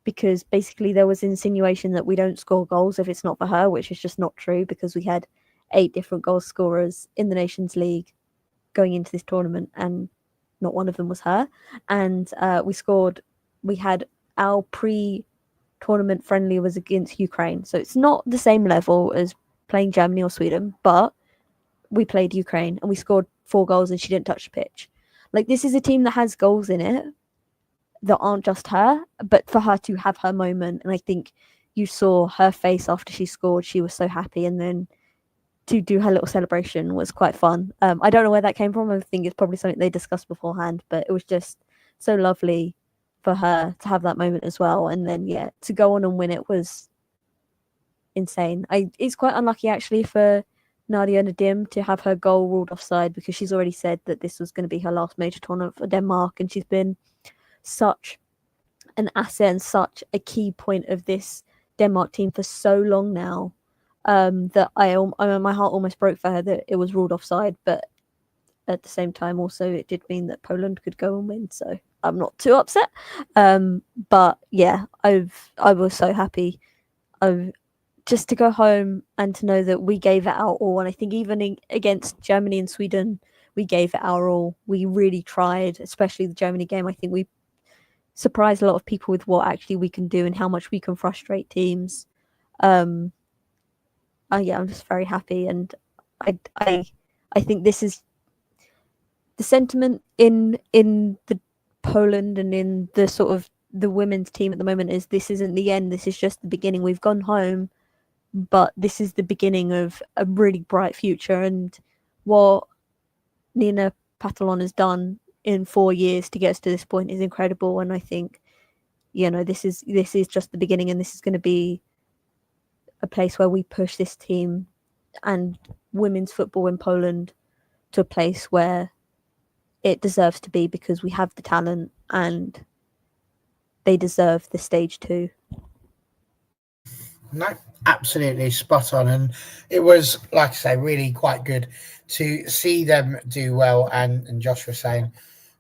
because basically there was insinuation that we don't score goals if it's not for her, which is just not true, because we had 8 different goal scorers in the Nations League going into this tournament, and not one of them was her. And we had our pre-tournament friendly was against Ukraine. So it's not the same level as playing Germany or Sweden, but we played Ukraine and we scored 4 goals and she didn't touch the pitch. Like, this is a team that has goals in it that aren't just her, but for her to have her moment, and I think you saw her face after she scored, she was so happy, and then to do her little celebration was quite fun. I don't know where that came from. I think it's probably something they discussed beforehand, but it was just so lovely for her to have that moment as well. And then, yeah, to go on and win it was insane. It's quite unlucky actually for Nadia Nadim to have her goal ruled offside, because she's already said that this was going to be her last major tournament for Denmark, and she's been such an asset and such a key point of this Denmark team for so long now, that my heart almost broke for her that it was ruled offside. But at the same time, also it did mean that Poland could go and win, so I'm not too upset. But yeah, I was so happy just to go home and to know that we gave it our all. And I think even against Germany and Sweden, we gave it our all. We really tried, especially the Germany game. I think we surprised a lot of people with what actually we can do and how much we can frustrate teams. Yeah, I'm just very happy, and I think this is the sentiment in the Poland and in the sort of the women's team at the moment is, this isn't the end. This is just the beginning. We've gone home, but this is the beginning of a really bright future. And what Nina Patalon has done in 4 years to get us to this point is incredible. And I think, this is just the beginning, and this is going to be a place where we push this team and women's football in Poland to a place where it deserves to be, because we have the talent and they deserve the stage too. No, absolutely spot on. And it was, like I say, really quite good to see them do well. And Josh was saying,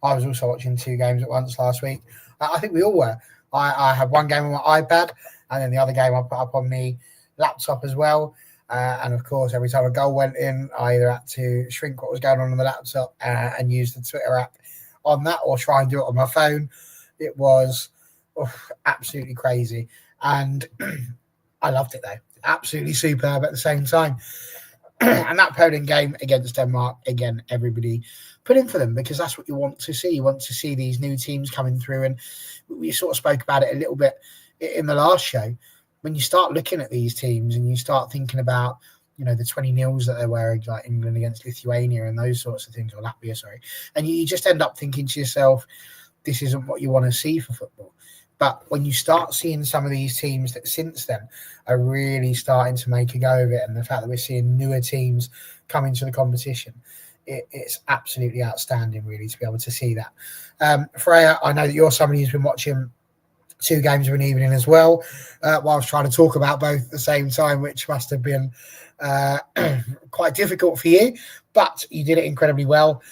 I was also watching 2 games at once last week. I think we all were. I had one game on my iPad, and then the other game I put up on me laptop as well. And of course, every time a goal went in, I either had to shrink what was going on the laptop and use the Twitter app on that, or try and do it on my phone. It was absolutely crazy. And I loved it, though. Absolutely superb at the same time. And that Poland game against Denmark, again, everybody put in for them, because that's what you want to see. You want to see these new teams coming through. And we sort of spoke about it a little bit in the last show. When you start looking at these teams and you start thinking about, the 20 nils that they're wearing, like England against Lithuania and those sorts of things, or Latvia, sorry. And you just end up thinking to yourself, this isn't what you want to see for football. But when you start seeing some of these teams that since then are really starting to make a go of it, and the fact that we're seeing newer teams come into the competition, it's absolutely outstanding, really, to be able to see that. Freya, I know that you're somebody who's been watching 2 games of an evening as well, whilst trying to talk about both at the same time, which must have been quite difficult for you, but you did it incredibly well.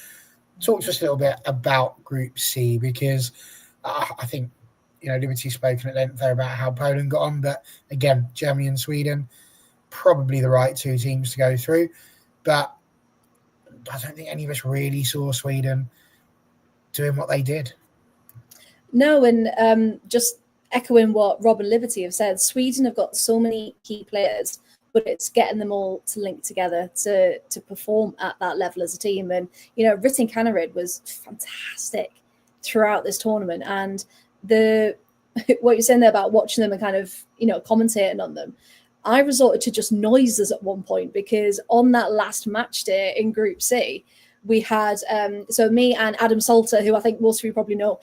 Talk to us a little bit about Group C, because I think, Liberty's spoken at length there about how Poland got on, but again, Germany and Sweden, probably the right 2 teams to go through. But I don't think any of us really saw Sweden doing what they did. No, and just echoing what Rob and Liberty have said, Sweden have got so many key players, but it's getting them all to link together to perform at that level as a team. And, Ritin Kaneryd was fantastic throughout this tournament. And what you're saying there about watching them and kind of, commentating on them, I resorted to just noises at one point, because on that last match day in Group C, we had, so me and Adam Salter, who I think most of you probably know,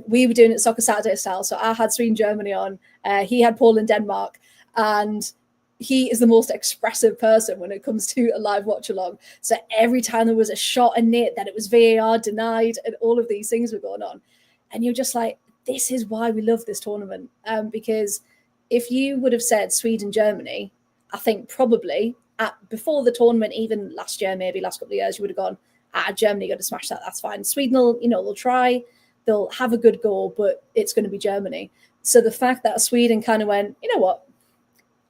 we were doing it Soccer Saturday style. So I had Sweden, Germany on, he had Poland, Denmark, and he is the most expressive person when it comes to a live watch along. So every time there was a shot in it, that it was VAR denied, and all of these things were going on. And you're just like, this is why we love this tournament. Because if you would have said Sweden, Germany, I think probably before the tournament, even last year, maybe last couple of years, you would have gone, Germany going to smash that. That's fine. Sweden will, they'll try, they'll have a good goal, but it's going to be Germany. So the fact that Sweden kind of went, you know what,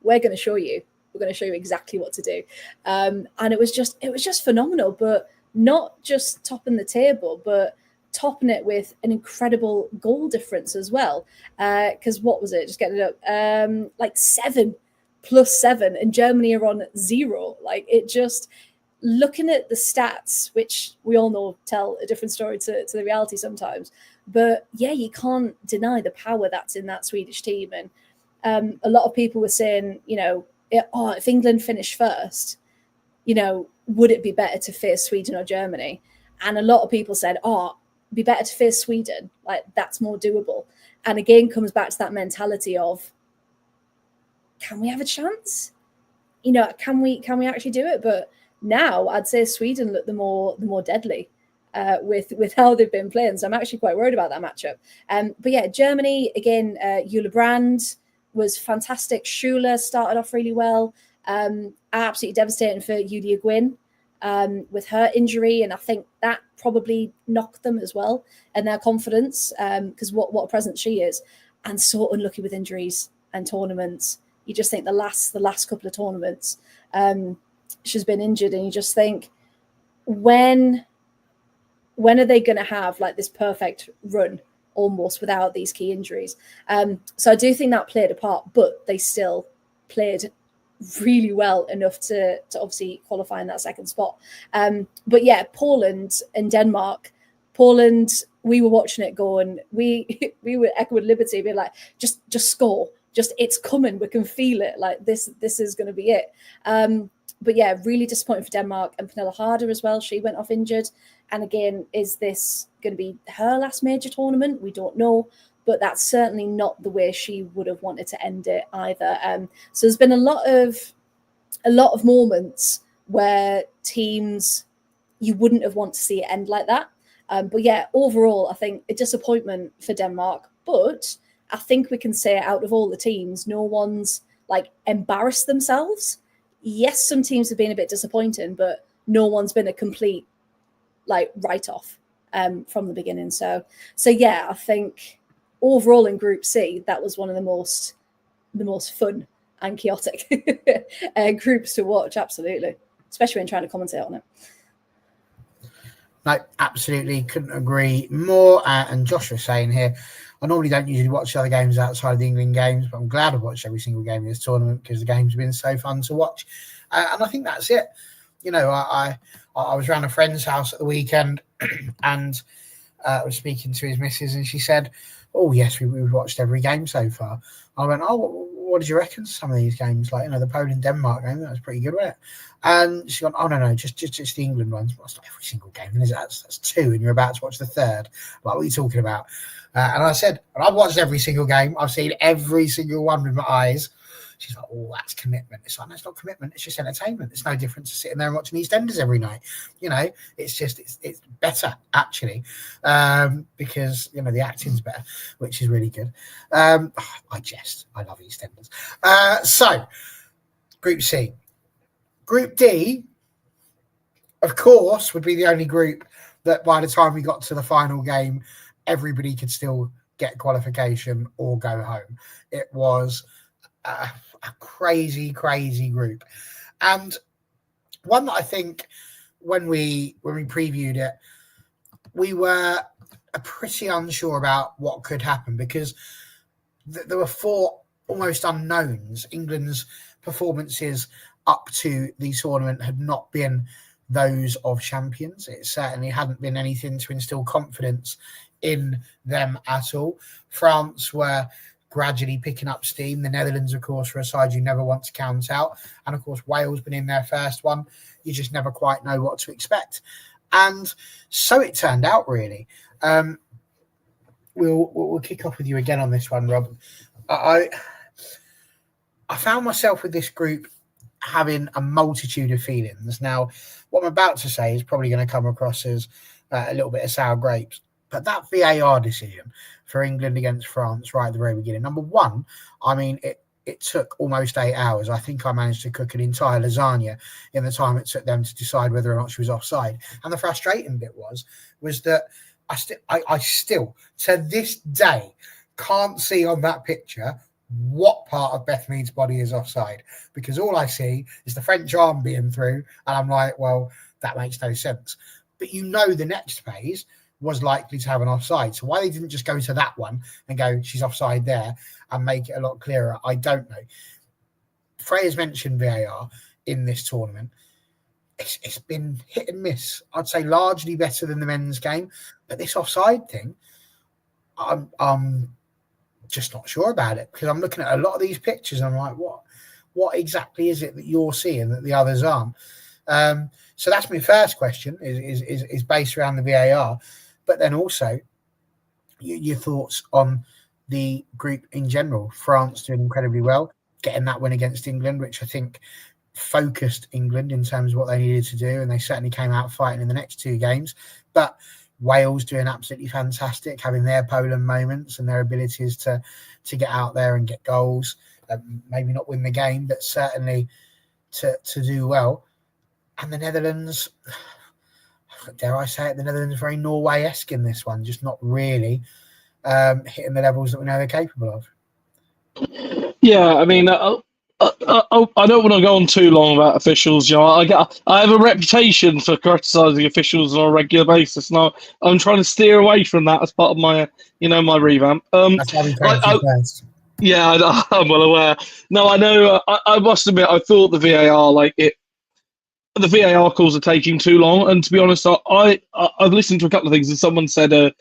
we're going to show you. We're going to show you exactly what to do. And it was just phenomenal, but not just topping the table, but topping it with an incredible goal difference as well. Because what was it? Just getting it up, like 7 plus 7, and Germany are on 0. Like, it just, looking at the stats, which we all know tell a different story to the reality sometimes. But yeah, you can't deny the power that's in that Swedish team. And a lot of people were saying, if England finished first, would it be better to face Sweden or Germany? And a lot of people said, it'd be better to face Sweden. Like, that's more doable. And again, comes back to that mentality of, can we have a chance? Can we actually do it? But now I'd say Sweden look the more deadly with how they've been playing. So I'm actually quite worried about that matchup. But yeah, Germany, again, Jule Brand was fantastic. Schuler started off really well. Absolutely devastating for Julia Gwyn with her injury. And I think that probably knocked them as well and their confidence, because what a presence she is. And so unlucky with injuries and tournaments. You just think the last couple of tournaments, she's been injured, and you just think, when are they going to have like this perfect run almost without these key injuries? So I do think that played a part, but they still played really well enough to obviously qualify in that second spot. But yeah, Poland and Denmark. Poland, we were watching it going, we were echoing Liberty, being like, just score. Just, it's coming. We can feel it. Like, this is going to be it. But yeah, really disappointing for Denmark, and Pernille Harder as well. She went off injured. And again, is this going to be her last major tournament? We don't know, but that's certainly not the way she would have wanted to end it either. So there's been a lot of moments where teams, you wouldn't have wanted to see it end like that. But yeah, overall, I think a disappointment for Denmark, but I think we can say out of all the teams, no one's like embarrassed themselves. Yes, some teams have been a bit disappointing, but no one's been a complete like write-off from the beginning. So yeah, I think overall in Group C, that was one of the most fun and chaotic groups to watch. Absolutely, especially when trying to commentate on it. No, absolutely couldn't agree more. And Josh was saying here, I normally don't usually watch other games outside of the England games, but I'm glad I've watched every single game of this tournament because the game's been so fun to watch. And I think that's it. You know, I was around a friend's house at the weekend and I was speaking to his missus and she said, oh, yes, we've watched every game so far. I went, oh, what did you reckon to some of these games? Like, you know, the Poland-Denmark game, that was pretty good, wasn't it? And she went, oh, no, just the England ones. Well, that's not every single game, is it? That's two, and you're about to watch the third. Like, what are you talking about? And I said, and I've watched every single game. I've seen every single one with my eyes. She's like, oh, that's commitment. It's like, no, it's not commitment. It's just entertainment. It's no different to sitting there and watching EastEnders every night. You know, it's just, it's better, actually, because, you know, the acting's better, which is really good. I jest. I love EastEnders. So, Group C. Group D, of course, would be the only group that by the time we got to the final game, everybody could still get qualification or go home. It was a crazy group, and one that I think when we previewed it, we were pretty unsure about what could happen because there were four almost unknowns. England's performances up to the tournament had not been those of champions. It certainly hadn't been anything to instill confidence in them at all. France were gradually picking up steam. The Netherlands, of course, were a side you never want to count out. And, of course, Wales been in their first one. You just never quite know what to expect. And so it turned out, really. We'll kick off with you again on this one, Rob. I found myself with this group having a multitude of feelings. Now, what I'm about to say is probably going to come across as a little bit of sour grapes, but that VAR decision for England against France right at the very beginning, number one, I mean, it took almost 8 hours. I think I managed to cook an entire lasagna in the time it took them to decide whether or not she was offside. And the frustrating bit was that I still, to this day, can't see on that picture what part of Beth Mead's body is offside, because all I see is the French arm being through, and I'm like, well, that makes no sense. But you know the next phase was likely to have an offside, so why they didn't just go to that one and go, she's offside there, and make it a lot clearer, I don't know. Freya's mentioned VAR in this tournament. It's been hit and miss. I'd say largely better than the men's game, but this offside thing, I'm just not sure about it, because I'm looking at a lot of these pictures and I'm like, what exactly is it that you're seeing that the others aren't? So that's my first question is based around the VAR, but then also your thoughts on the group in general. France doing incredibly well, getting that win against England, which I think focused England in terms of what they needed to do, and they certainly came out fighting in the next two games. But Wales doing absolutely fantastic, having their Poland moments and their abilities to get out there and get goals. Maybe not win the game, but certainly to do well. And the Netherlands, dare I say it, the Netherlands are very Norway-esque in this one, just not really hitting the levels that we know they're capable of. Yeah, I mean, I don't want to go on too long about officials. You know, I have a reputation for criticising officials on a regular basis, and I'm trying to steer away from that as part of my, my revamp. That's why we came to first. Yeah, I'm well aware. No, I know. I must admit, I thought the VAR, the VAR calls are taking too long. And to be honest, I've listened to a couple of things, and someone said a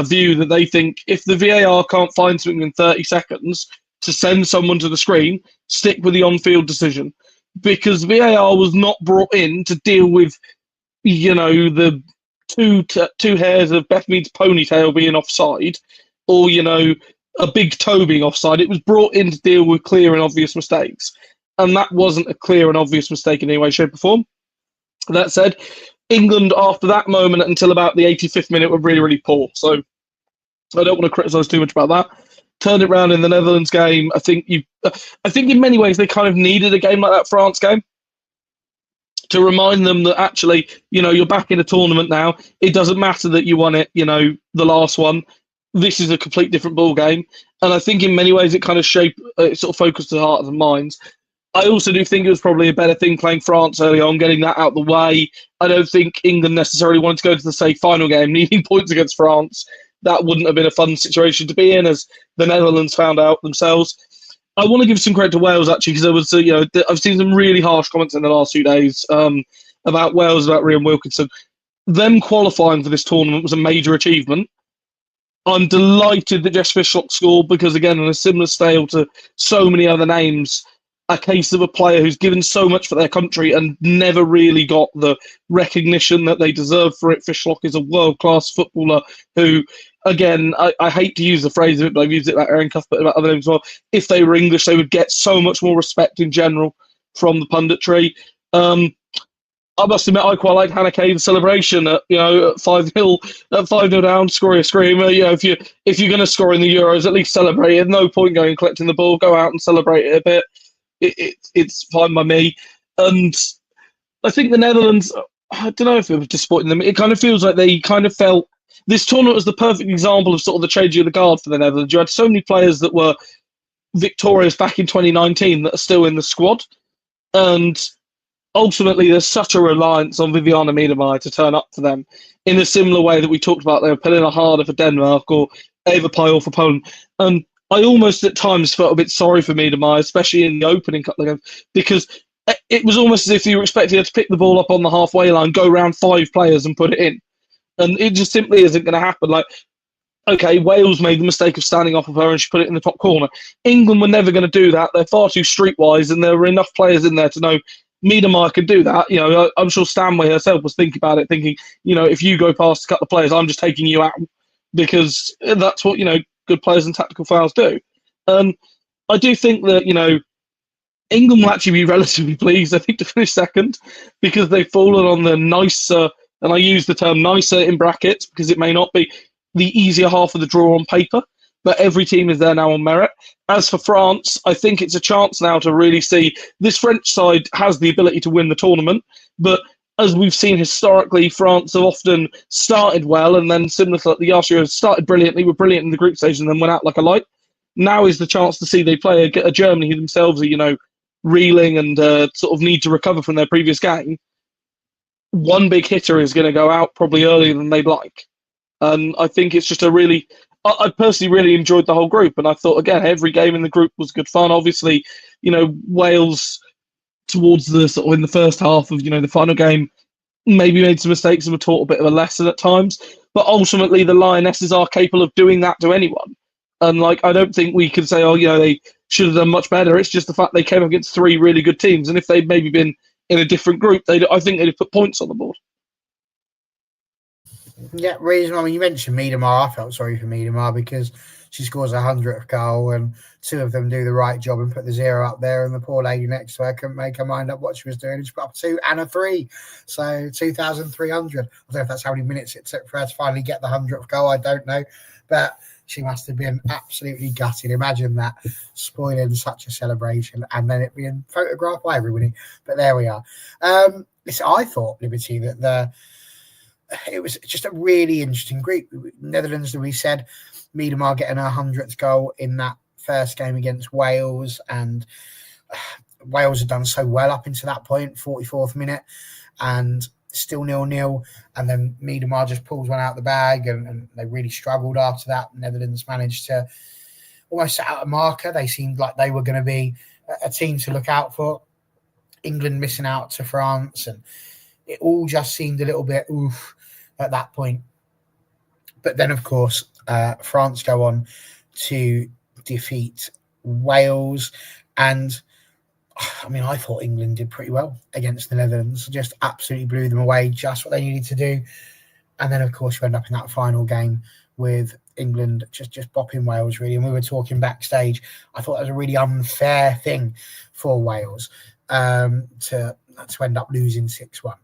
view that they think if the VAR can't find something in 30 seconds to send someone to the screen, stick with the on-field decision, because VAR was not brought in to deal with, the two hairs of Beth Mead's ponytail being offside, or a big toe being offside. It was brought in to deal with clear and obvious mistakes, and that wasn't a clear and obvious mistake in any way, shape, or form. That said, England after that moment until about the 85th minute were really, really poor. So I don't want to criticise too much about that. Turned it around in the Netherlands game. I think in many ways they kind of needed a game like that France game to remind them that actually, you're back in a tournament now. It doesn't matter that you won it, the last one. this is a complete different ball game. And I think in many ways it kind of it sort of focused the hearts and minds. I also do think it was probably a better thing playing France early on, getting that out the way. I don't think England necessarily wanted to go to the, say, final game, needing points against France. That wouldn't have been a fun situation to be in, as the Netherlands found out themselves. I want to give some credit to Wales, actually, because there was, I've seen some really harsh comments in the last few days about Wales, about Rhian Wilkinson. Them qualifying for this tournament was a major achievement. I'm delighted that Jess Fishlock scored because, again, in a similar style to so many other names, a case of a player who's given so much for their country and never really got the recognition that they deserve for it. Fishlock is a world-class footballer who, again, I hate to use the phrase of it, but I've used it about Aaron Cuff, but about other names as well. If they were English, they would get so much more respect in general from the punditry. I must admit, I quite like Hannah Kane's celebration at 5-0 down, scoring a screamer. If you're going to score in the Euros, at least celebrate it. No point going and collecting the ball. Go out and celebrate it a bit. It's fine by me. And I think the Netherlands, I don't know if it was disappointing them. It kind of feels like they kind of felt this tournament was the perfect example of sort of the changing of the guard for the Netherlands. You had so many players that were victorious back in 2019 that are still in the squad, and ultimately there's such a reliance on Viviana Miedema to turn up for them in a similar way that we talked about. They were Pelina Harder for Denmark or Eva Pajor for Poland. And I almost at times felt a bit sorry for Miedema, especially in the opening couple of games, because it was almost as if you were expecting her to pick the ball up on the halfway line, go around 5 players and put it in. And it just simply isn't going to happen. Like, okay, Wales made the mistake of standing off of her and she put it in the top corner. England were never going to do that. They're far too streetwise, and there were enough players in there to know Miedema could do that. I'm sure Stanway herself was thinking about it, thinking, if you go past a couple of players, I'm just taking you out, because that's what, good players and tactical fouls do. I do think that, England will actually be relatively pleased, I think, to finish second, because they've fallen on the nicer, and I use the term nicer in brackets because it may not be the easier half of the draw on paper, but every team is there now on merit. As for France, I think it's a chance now to really see this French side has the ability to win the tournament, but as we've seen historically, France have often started well and then, similar to the last year, started brilliantly, were brilliant in the group stage and then went out like a light. Now is the chance to see they play a Germany who themselves are, reeling and sort of need to recover from their previous game. One big hitter is going to go out probably earlier than they'd like. And I think it's just I personally really enjoyed the whole group. And I thought, again, every game in the group was good fun. Obviously, Wales towards the sort of in the first half of, the final game, maybe made some mistakes and were taught a bit of a lesson at times. But ultimately, the Lionesses are capable of doing that to anyone. And I don't think we can say, they should have done much better. It's just the fact they came up against 3 really good teams. And if they'd maybe been in a different group, I think they'd have put points on the board. Yeah, reason. I mean, you mentioned Miedema. I felt sorry for Miedema because she scores 100th goal and 2 of them do the right job and put the 0 up there, and the poor lady next to her couldn't make her mind up what she was doing. She put up 2 and a 3, so 2,300. I don't know if that's how many minutes it took for her to finally get the 100th goal. I don't know, but she must have been absolutely gutted. Imagine that, spoiling such a celebration and then it being photographed by everybody. But there we are. I thought, Liberty, that it was just a really interesting group. Netherlands, we said, Miedema getting her 100th goal in that first game against Wales, and Wales had done so well up until that point, 44th minute, and still 0-0, and then Miedema just pulls one out the bag, and they really struggled after that. Netherlands managed to almost set out a marker. They seemed like they were going to be a team to look out for. England missing out to France, and it all just seemed a little bit oof at that point. But then, of course, France go on to defeat Wales. And, I mean, I thought England did pretty well against the Netherlands. Just absolutely blew them away, just what they needed to do. And then, of course, you end up in that final game with England just bopping Wales, really. And we were talking backstage. I thought that was a really unfair thing for Wales to end up losing 6-1.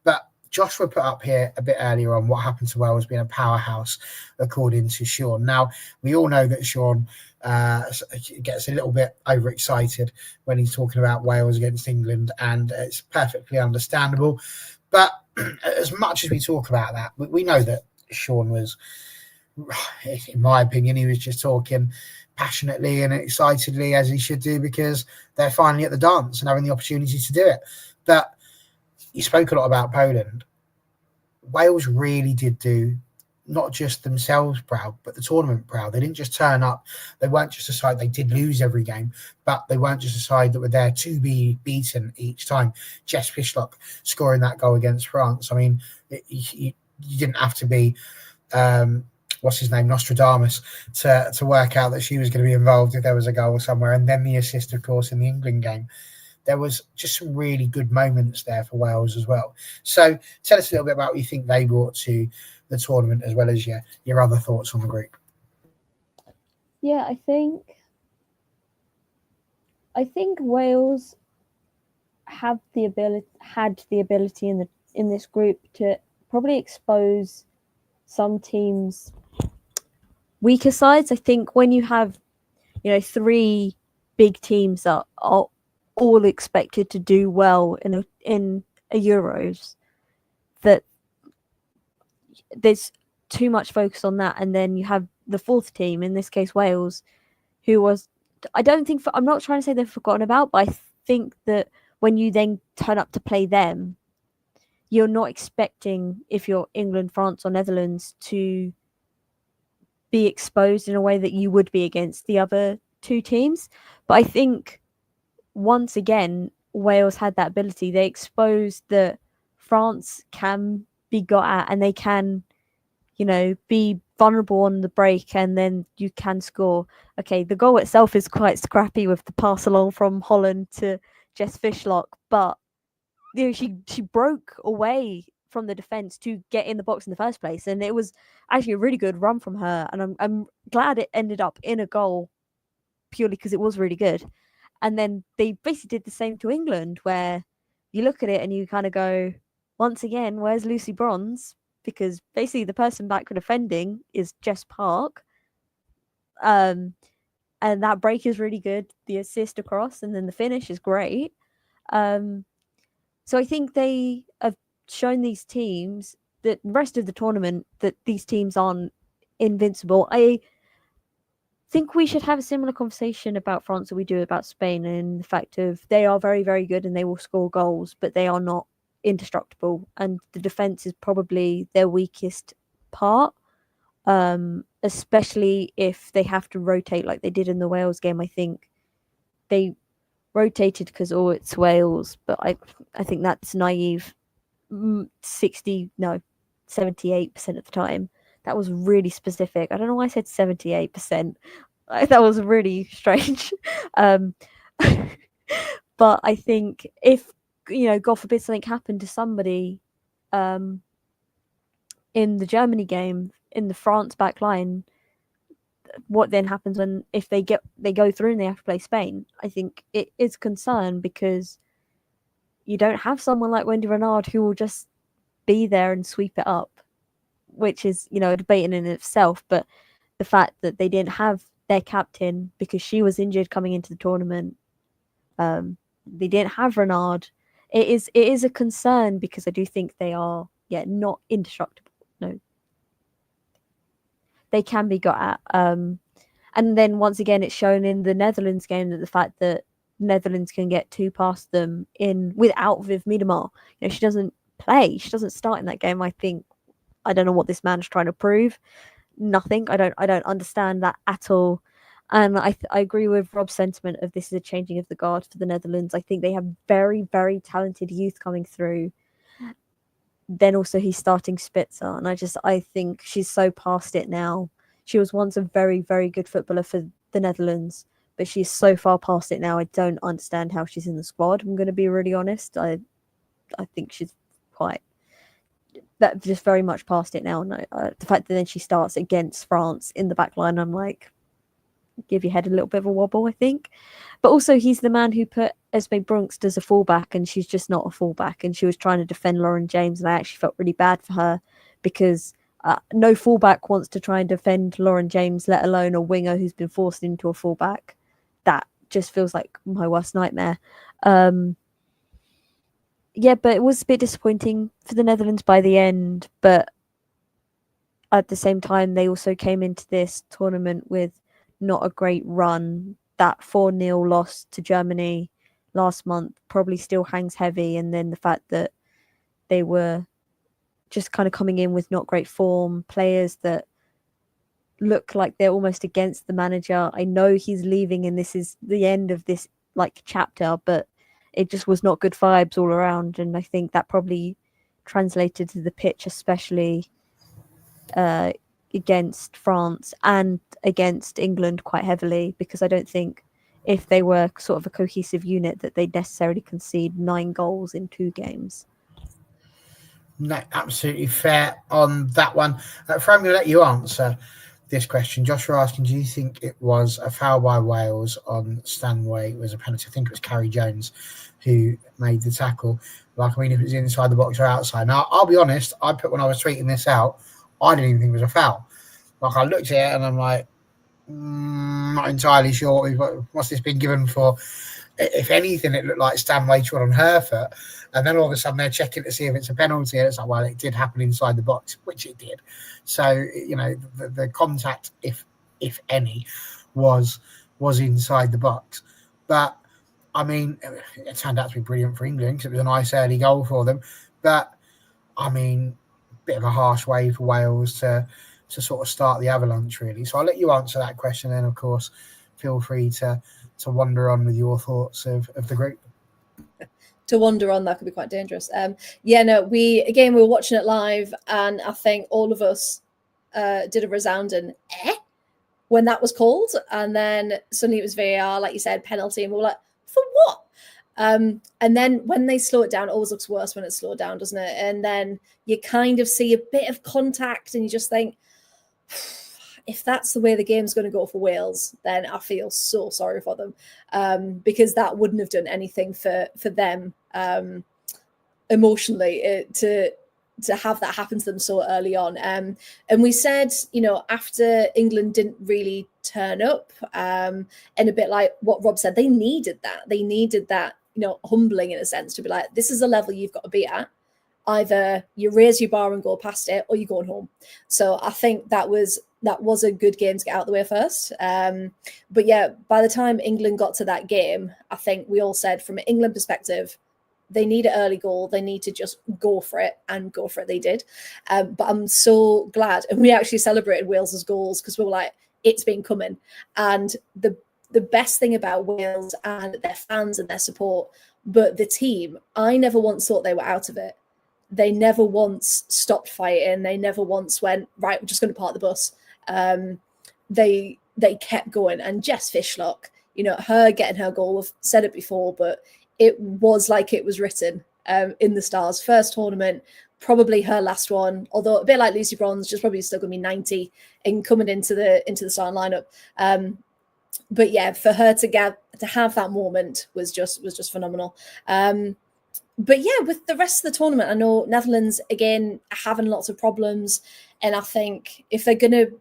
But Joshua put up here a bit earlier on what happened to Wales being a powerhouse, according to Sean. Now, we all know that Sean gets a little bit overexcited when he's talking about Wales against England, and it's perfectly understandable. But as much as we talk about that, we know that Sean was in my opinion, he was just talking passionately and excitedly as he should do, because they're finally at the dance and having the opportunity to do it. But you spoke a lot about Poland. Wales really did do not just themselves proud, but the tournament proud. They didn't just turn up. They weren't just a side. They did lose every game, but they weren't just a side that were there to be beaten each time. Jess Fishlock scoring that goal against France. I mean, you didn't have to be what's his name, Nostradamus, to work out that she was going to be involved if there was a goal somewhere. And then the assist, of course, in the England game. There was just some really good moments there for Wales as well. So tell us a little bit about what you think they brought to the tournament, as well as your other thoughts on the group. Yeah, I think Wales had the ability in this group to probably expose some teams' weaker sides. I think when you have, three big teams that are all expected to do well in a Euros, that there's too much focus on that, and then you have the fourth team, in this case Wales, who was, I'm not trying to say they're forgotten about, but I think that when you then turn up to play them, you're not expecting, if you're England, France or Netherlands, to be exposed in a way that you would be against the other two teams. But I think once again Wales had that ability. They exposed that France can be got at, and they can, be vulnerable on the break, and then you can score. Okay, the goal itself is quite scrappy with the pass along from Holland to Jess Fishlock, but she broke away from the defense to get in the box in the first place, and it was actually a really good run from her, and I'm glad it ended up in a goal purely because it was really good. And then they basically did the same to England, where you look at it and you kind of go, once again, where's Lucy Bronze? Because basically the person back defending is Jess Park. And that break is really good. The assist across and then the finish is great. So I think they have shown these teams, that the rest of the tournament, that these teams aren't invincible. I think we should have a similar conversation about France that we do about Spain, and the fact of they are very, very good and they will score goals, but they are not indestructible, and the defense is probably their weakest part, especially if they have to rotate like they did in the Wales game. I think they rotated because it's Wales, but I think that's naive. 78% of the time. That was really specific. I don't know why I said 78%. That was really strange. But I think if, God forbid something happened to somebody in the Germany game, in the France back line, what then happens if they go through and they have to play Spain? I think it is concern, because you don't have someone like Wendy Renard who will just be there and sweep it up, which is, a debate in itself. But the fact that they didn't have their captain because she was injured coming into the tournament, they didn't have Renard. It is a concern, because I do think they are, not indestructible. No, they can be got at. And then once again, it's shown in the Netherlands game that the fact that Netherlands can get two past them without Viv Miedema. She doesn't play. She doesn't start in that game. I don't know what this man's trying to prove. Nothing. I don't understand that at all. And I agree with Rob's sentiment of this is a changing of the guard for the Netherlands. I think they have very, very talented youth coming through. Then also he's starting Spitzer, and I think she's so past it now. She was once a very, very good footballer for the Netherlands, but she's so far past it now. I don't understand how she's in the squad. I'm going to be really honest. I think she's just very much past it now. No, the fact that then she starts against France in the back line, I'm like, give your head a little bit of a wobble, I think. But also he's the man who put Esme Brunks as a fullback, and she's just not a fullback, and she was trying to defend Lauren James, and I actually felt really bad for her, because no fullback wants to try and defend Lauren James, let alone a winger who's been forced into a fullback. That just feels like my worst nightmare. But it was a bit disappointing for the Netherlands by the end. But at the same time, they also came into this tournament with not a great run. That 4-0 loss to Germany last month probably still hangs heavy. And then the fact that they were just kind of coming in with not great form, players that look like they're almost against the manager. I know he's leaving and this is the end of this like chapter, but it just was not good vibes all around. And I think that probably translated to the pitch, especially against France and against England quite heavily, because I don't think if they were sort of a cohesive unit that they'd necessarily concede 9 goals in 2 games. No, absolutely fair on that one. Fran, I'm going to let you answer this question. Josh, you're asking, do you think it was a foul by Wales on Stanway? It was a penalty. I think it was Carrie Jones who made the tackle. Like, I mean, if it was inside the box or outside. Now, I'll be honest, when I was tweeting this out, I didn't even think it was a foul. Like, I looked at it and I'm like, not entirely sure. What's this been given for? If anything, it looked like Stanway trod on her foot. And then all of a sudden they're checking to see if it's a penalty. And it's like, well, it did happen inside the box, which it did. So, you know, the contact, if any, was inside the box. But, I mean, it turned out to be brilliant for England because it was a nice early goal for them. But, I mean, bit of a harsh way for Wales to sort of start the avalanche, really. So I'll let you answer that question. And, of course, feel free to wander on with your thoughts of the group. To wander on, that could be quite dangerous. We were watching it live, and I think all of us did a resounding when that was called, and then suddenly it was VAR, like you said, penalty, and we were like, for what? And then when they slow it down, it always looks worse when it's slowed down, doesn't it? And then you kind of see a bit of contact, and you just think, if that's the way the game's going to go for Wales, then I feel so sorry for them, because that wouldn't have done anything for them emotionally to have that happen to them so early on. And we said, you know, after England didn't really turn up, and a bit like what Rob said, they needed that. They needed that, you know, humbling in a sense to be like, this is a level you've got to be at. Either you raise your bar and go past it, or you're going home. So I think that was a good game to get out of the way first. But yeah, by the time England got to that game, I think we all said from an England perspective, they need an early goal. They need to just go for it, and go for it. They did. But I'm so glad. And we actually celebrated Wales's goals because we were like, it's been coming. And the best thing about Wales and their fans and their support, but the team, I never once thought they were out of it. They never once stopped fighting. They never once went, right, we're just going to park the bus. They kept going. And Jess Fishlock, you know, her getting her goal, I've said it before, but it was like it was written in the stars. First tournament, probably her last one, although a bit like Lucy Bronze, just probably still going to be 90 in coming into the starting lineup. But yeah, for her to have that moment was just phenomenal. But yeah, with the rest of the tournament, I know Netherlands, again, are having lots of problems. And I think if they're going to...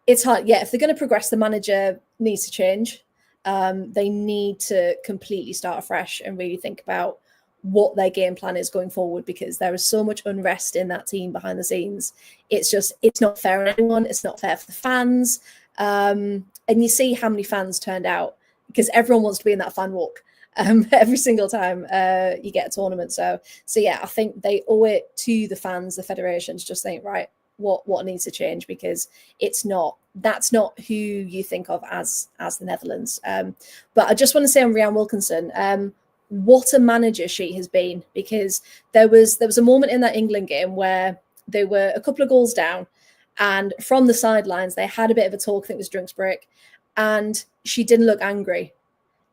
It's hard. Yeah, if they're going to progress, the manager needs to change. They need to completely start afresh and really think about what their game plan is going forward, because there is so much unrest in that team behind the scenes. It's not fair on anyone. It's not fair for the fans. And you see how many fans turned out, because everyone wants to be in that fan walk. Every single time you get a tournament. So yeah, I think they owe it to the fans, the federation, to just think, right, what needs to change, because that's not who you think of as the Netherlands. But I just want to say on Rhian Wilkinson, what a manager she has been, because there was a moment in that England game where they were a couple of goals down, and from the sidelines they had a bit of a talk. I think it was drinks break, and she didn't look angry.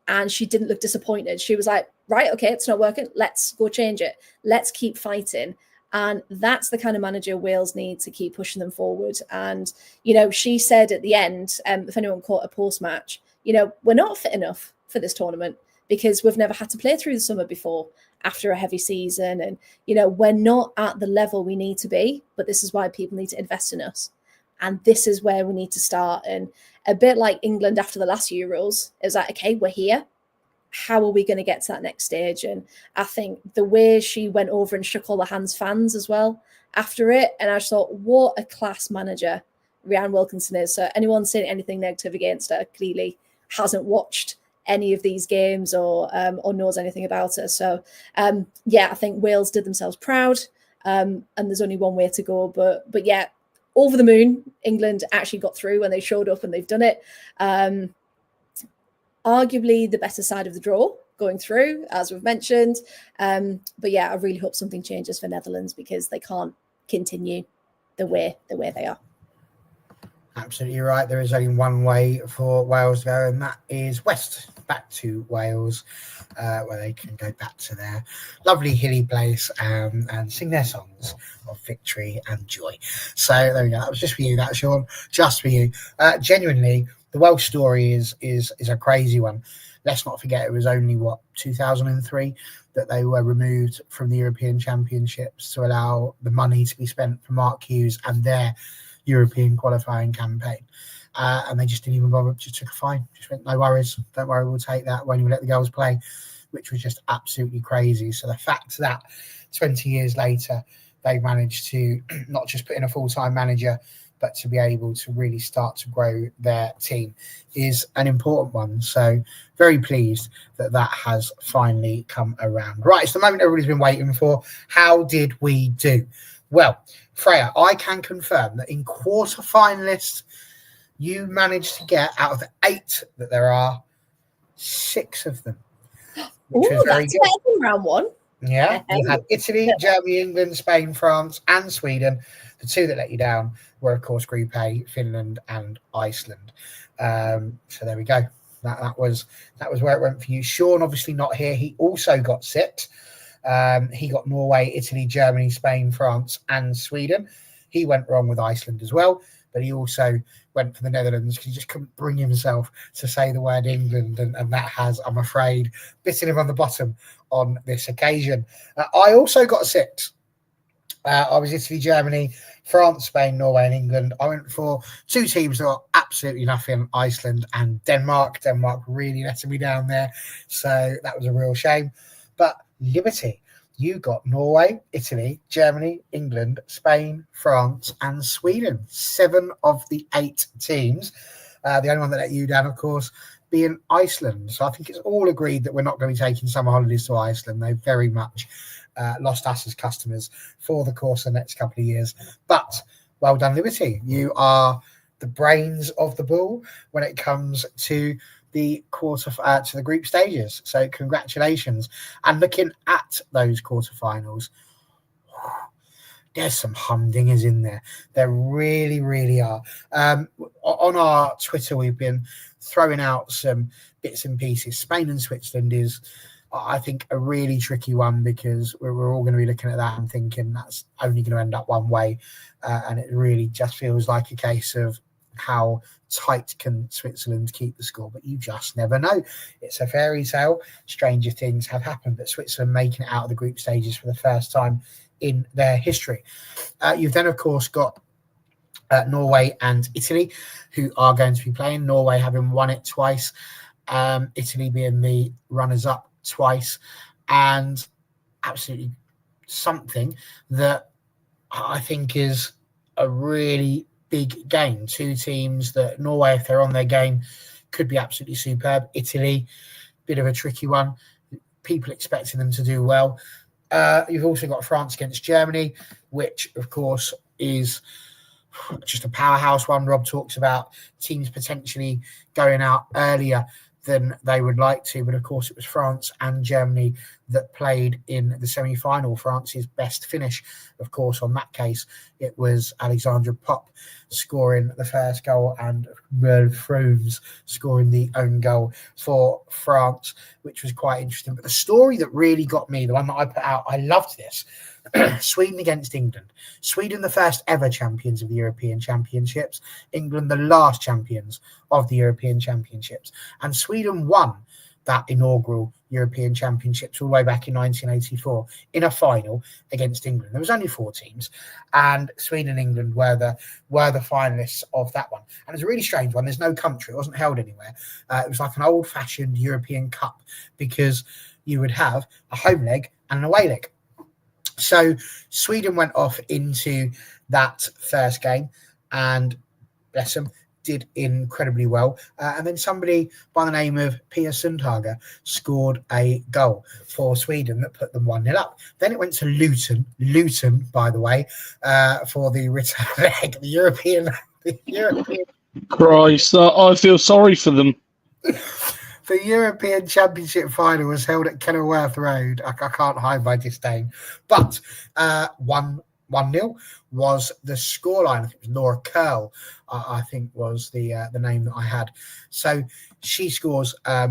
And she didn't look disappointed. She was like, right, okay, it's not working. Let's go change it. Let's keep fighting. And that's the kind of manager Wales need to keep pushing them forward. And, you know, she said at the end, if anyone caught a post-match, you know, we're not fit enough for this tournament because we've never had to play through the summer before after a heavy season. And, you know, we're not at the level we need to be, but this is why people need to invest in us. And this is where we need to start. And a bit like England after the last Euros, it was like, okay, we're here. How are we going to get to that next stage? And I think the way she went over and shook all the hands fans as well, after it. And I just thought, what a class manager Rhiannon Wilkinson is. So anyone saying anything negative against her clearly hasn't watched any of these games or knows anything about her. So yeah, I think Wales did themselves proud, and there's only one way to go. But yeah, over the moon, England actually got through when they showed up, and they've done it. Arguably the better side of the draw going through, as we've mentioned. But yeah, I really hope something changes for Netherlands, because they can't continue the way they are. Absolutely right. There is only one way for Wales to go, and that is west, back to Wales, where they can go back to their lovely hilly place and sing their songs of victory and joy. So there we go. That was just for you, that, Sean. Just for you. Genuinely, the Welsh story is a crazy one. Let's not forget, it was only 2003 that they were removed from the European Championships to allow the money to be spent for Mark Hughes and their European qualifying campaign, and they just didn't even bother. Just took a fine. Just went, no worries, don't worry, we'll take that. When you let the girls play, which was just absolutely crazy. So the fact that 20 years later they managed to not just put in a full-time manager, but to be able to really start to grow their team is an important one. So very pleased that that has finally come around. Right, it's the moment everybody's been waiting for. How did we do? Well, Freya, I can confirm that in quarter finalists, you managed to get, out of the 8 that there are, 6 of them. Which was very good. Better than round 1. Yeah, you had Italy, Germany, England, Spain, France, and Sweden. The 2 that let you down were, of course, Group A, Finland and Iceland. So there we go. That was where it went for you. Sean, obviously not here. He also got 6. He got Norway, Italy, Germany, Spain, France, and Sweden. He went wrong with Iceland as well, but he also went for the Netherlands because he just couldn't bring himself to say the word England, and that has, I'm afraid, bitten him on the bottom on this occasion. I also got 6. I was Italy, Germany, France, Spain, Norway, and England. I went for 2 teams that got absolutely nothing, Iceland and Denmark. Denmark really letting me down there, so that was a real shame. But Liberty, you got Norway, Italy, Germany, England, Spain, France, and Sweden. 7 of the 8 teams. The only one that let you down, of course, being Iceland. So I think it's all agreed that we're not going to be taking summer holidays to Iceland. They very much lost us as customers for the course of the next couple of years. But well done, Liberty. You are the brains of the ball when it comes to the to the group stages. So congratulations. And looking at those quarterfinals, there's some humdingers in there. There really, really are. On our Twitter, we've been throwing out some bits and pieces. Spain and Switzerland is, I think, a really tricky one, because we're all going to be looking at that and thinking that's only going to end up one way. And it really just feels like a case of how tight can Switzerland keep the score, but you just never know. It's a fairy tale. Stranger things have happened, but Switzerland making it out of the group stages for the first time in their history. You've then, of course, got Norway and Italy, who are going to be playing. Norway having won it twice, Italy being the runners-up twice, and absolutely something that I think is a really big game. 2 teams that Norway, if they're on their game, could be absolutely superb. Italy, bit of a tricky one. People expecting them to do well. You've also got France against Germany, which, of course, is just a powerhouse one. Rob talks about teams potentially going out earlier than they would like to, but of course it was France and Germany that played in the semi-final. France's best finish, of course, on that case, it was Alexandra Popp scoring the first goal and Merle Fromes scoring the own goal for France, which was quite interesting. But the story that really got me, the one that I put out, I loved this. Sweden against England. Sweden, the first ever champions of the European Championships. England, the last champions of the European Championships. And Sweden won that inaugural European Championships all the way back in 1984 in a final against England. There was only 4 teams, and Sweden and England were the finalists of that one. And it's a really strange one. There's no country. It wasn't held anywhere. It was like an old-fashioned European Cup, because you would have a home leg and an away leg. So Sweden went off into that first game and, bless them, did incredibly well. And then somebody by the name of Pia Sundhage scored a goal for Sweden that put them 1-0 up. Then it went to Luton, by the way, for the return leg, the European. Christ, I feel sorry for them. The European Championship final was held at Kenilworth Road. I can't hide my disdain. But 1-0 was the scoreline. I think it was Laura Curl, I think was the name that I had. So she scores a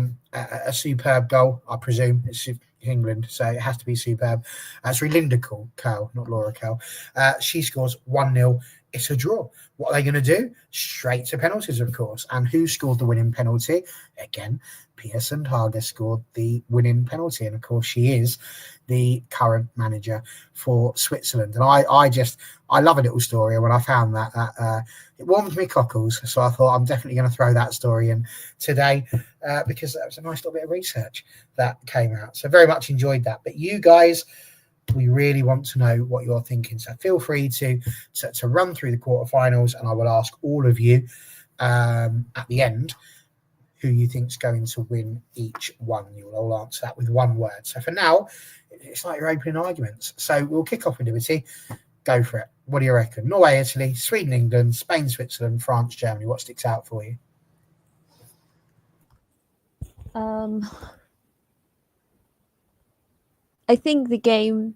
superb goal, I presume. It's England, so it has to be superb. Sorry, Linda Curl, not Laura Curl. She scores 1-0. It's a draw. What are they going to do? Straight to penalties, of course. And who scored the winning penalty? Again, Pia Sundhage scored the winning penalty. And, of course, she is the current manager for Switzerland. And I love a little story. And when I found that it warmed me cockles. So I thought I'm definitely going to throw that story in today because that was a nice little bit of research that came out. So very much enjoyed that. But you guys, we really want to know what you're thinking. So feel free to run through the quarterfinals, and I will ask all of you at the end who you think's going to win each one. You will all answer that with one word. So for now, it's like you're opening arguments. So we'll kick off with Liberty. Go for it. What do you reckon? Norway, Italy, Sweden, England, Spain, Switzerland, France, Germany. What sticks out for you? I think the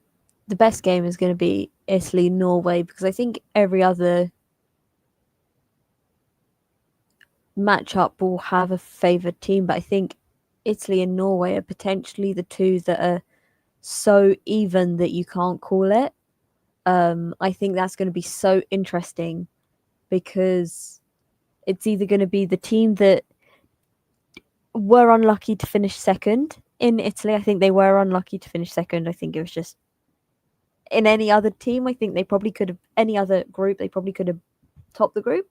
best game is going to be Italy-Norway, because I think every other matchup will have a favoured team, but I think Italy and Norway are potentially the two that are so even that you can't call it. I think that's going to be so interesting because it's either going to be the team that were unlucky to finish second. In Italy, I think they were unlucky to finish second. I think it was just in any other team, I think they probably could have, any other group, they probably could have topped the group.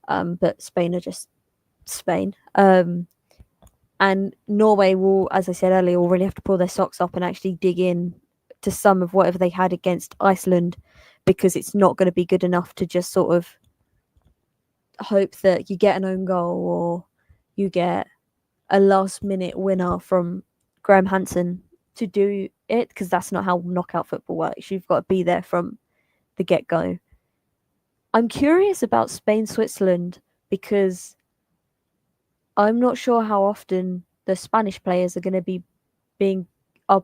But Spain are just Spain. And Norway will, as I said earlier, will really have to pull their socks up and actually dig in to some of whatever they had against Iceland, because it's not going to be good enough to just sort of hope that you get an own goal or you get a last minute winner from Graham Hansen to do it, because that's not how knockout football works. You've got to be there from the get-go. I'm curious about Spain-Switzerland because I'm not sure how often the Spanish players are going to be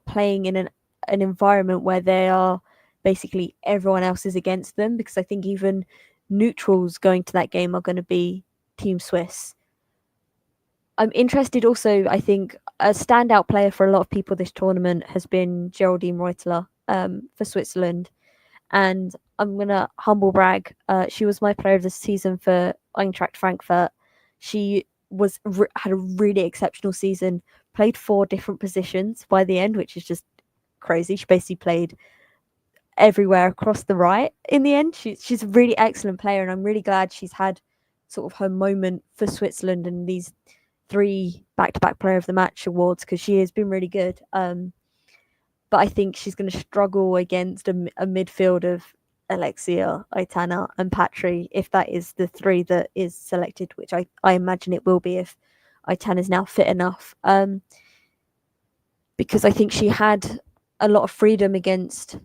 playing in an environment where they are basically everyone else is against them, because I think even neutrals going to that game are going to be Team Swiss. I'm interested also, I think a standout player for a lot of people this tournament has been Geraldine Reuteler for Switzerland. And I'm going to humble brag. She was my player of the season for Eintracht Frankfurt. She had a really exceptional season, played 4 different positions by the end, which is just crazy. She basically played everywhere across the right in the end. She's a really excellent player, and I'm really glad she's had sort of her moment for Switzerland and these 3 back-to-back player of the match awards, because she has been really good. But I think she's going to struggle against a midfield of Alexia, Aitana, and Patry, if that is the 3 that is selected, which I imagine it will be if Aitana is now fit enough. Because I think she had a lot of freedom against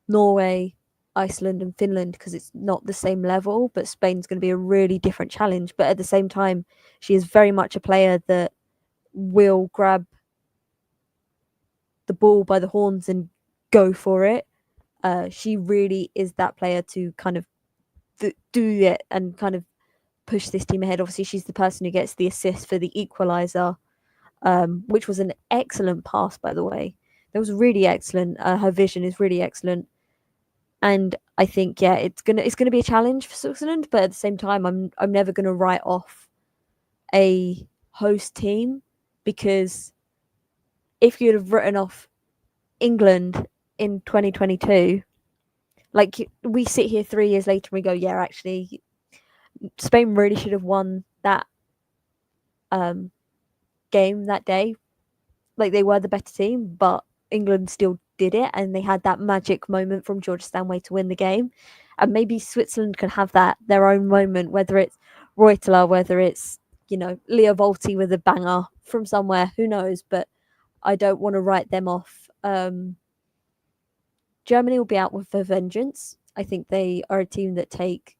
Norway, Iceland, and Finland, because it's not the same level, but Spain's going to be a really different challenge. But at the same time, she is very much a player that will grab the ball by the horns and go for it. She really is that player to kind of do it and kind of push this team ahead. Obviously, she's the person who gets the assist for the equaliser, which was an excellent pass, by the way. That was really excellent. Her vision is really excellent. And I think, yeah, it's gonna be a challenge for Switzerland, but at the same time, I'm never gonna write off a host team, because if you'd have written off England in 2022, like we sit here 3 years later and we go, yeah, actually, Spain really should have won that game that day. Like, they were the better team, but England still did it, and they had that magic moment from George Stanway to win the game. And maybe Switzerland can have that, their own moment, whether it's Reuteler, whether it's, Leo Volti with a banger from somewhere, who knows, but I don't want to write them off. Germany will be out with a vengeance. I think they are a team that take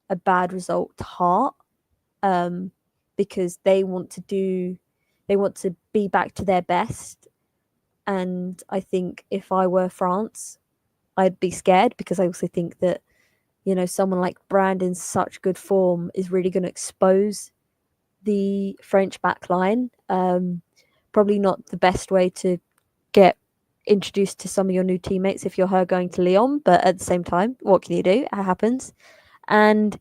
a bad result to heart, because they want to be back to their best. And I think if I were France, I'd be scared, because I also think that, someone like Brand in such good form is really going to expose the French back line. Probably not the best way to get introduced to some of your new teammates if you're her going to Lyon, but at the same time, what can you do? It happens. And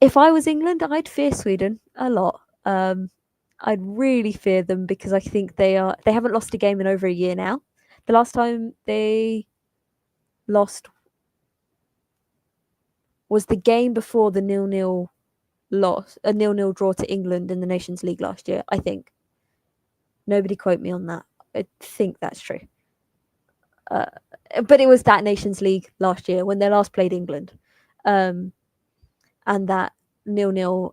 if I was England, I'd fear Sweden a lot. I'd really fear them, because I think they haven't lost a game in over a year now. The last time they lost was the game before the 0-0 loss, a 0-0 draw to England in the Nations League last year, I think. Nobody quote me on that. I think that's true. But it was that Nations League last year when they last played England. And that 0-0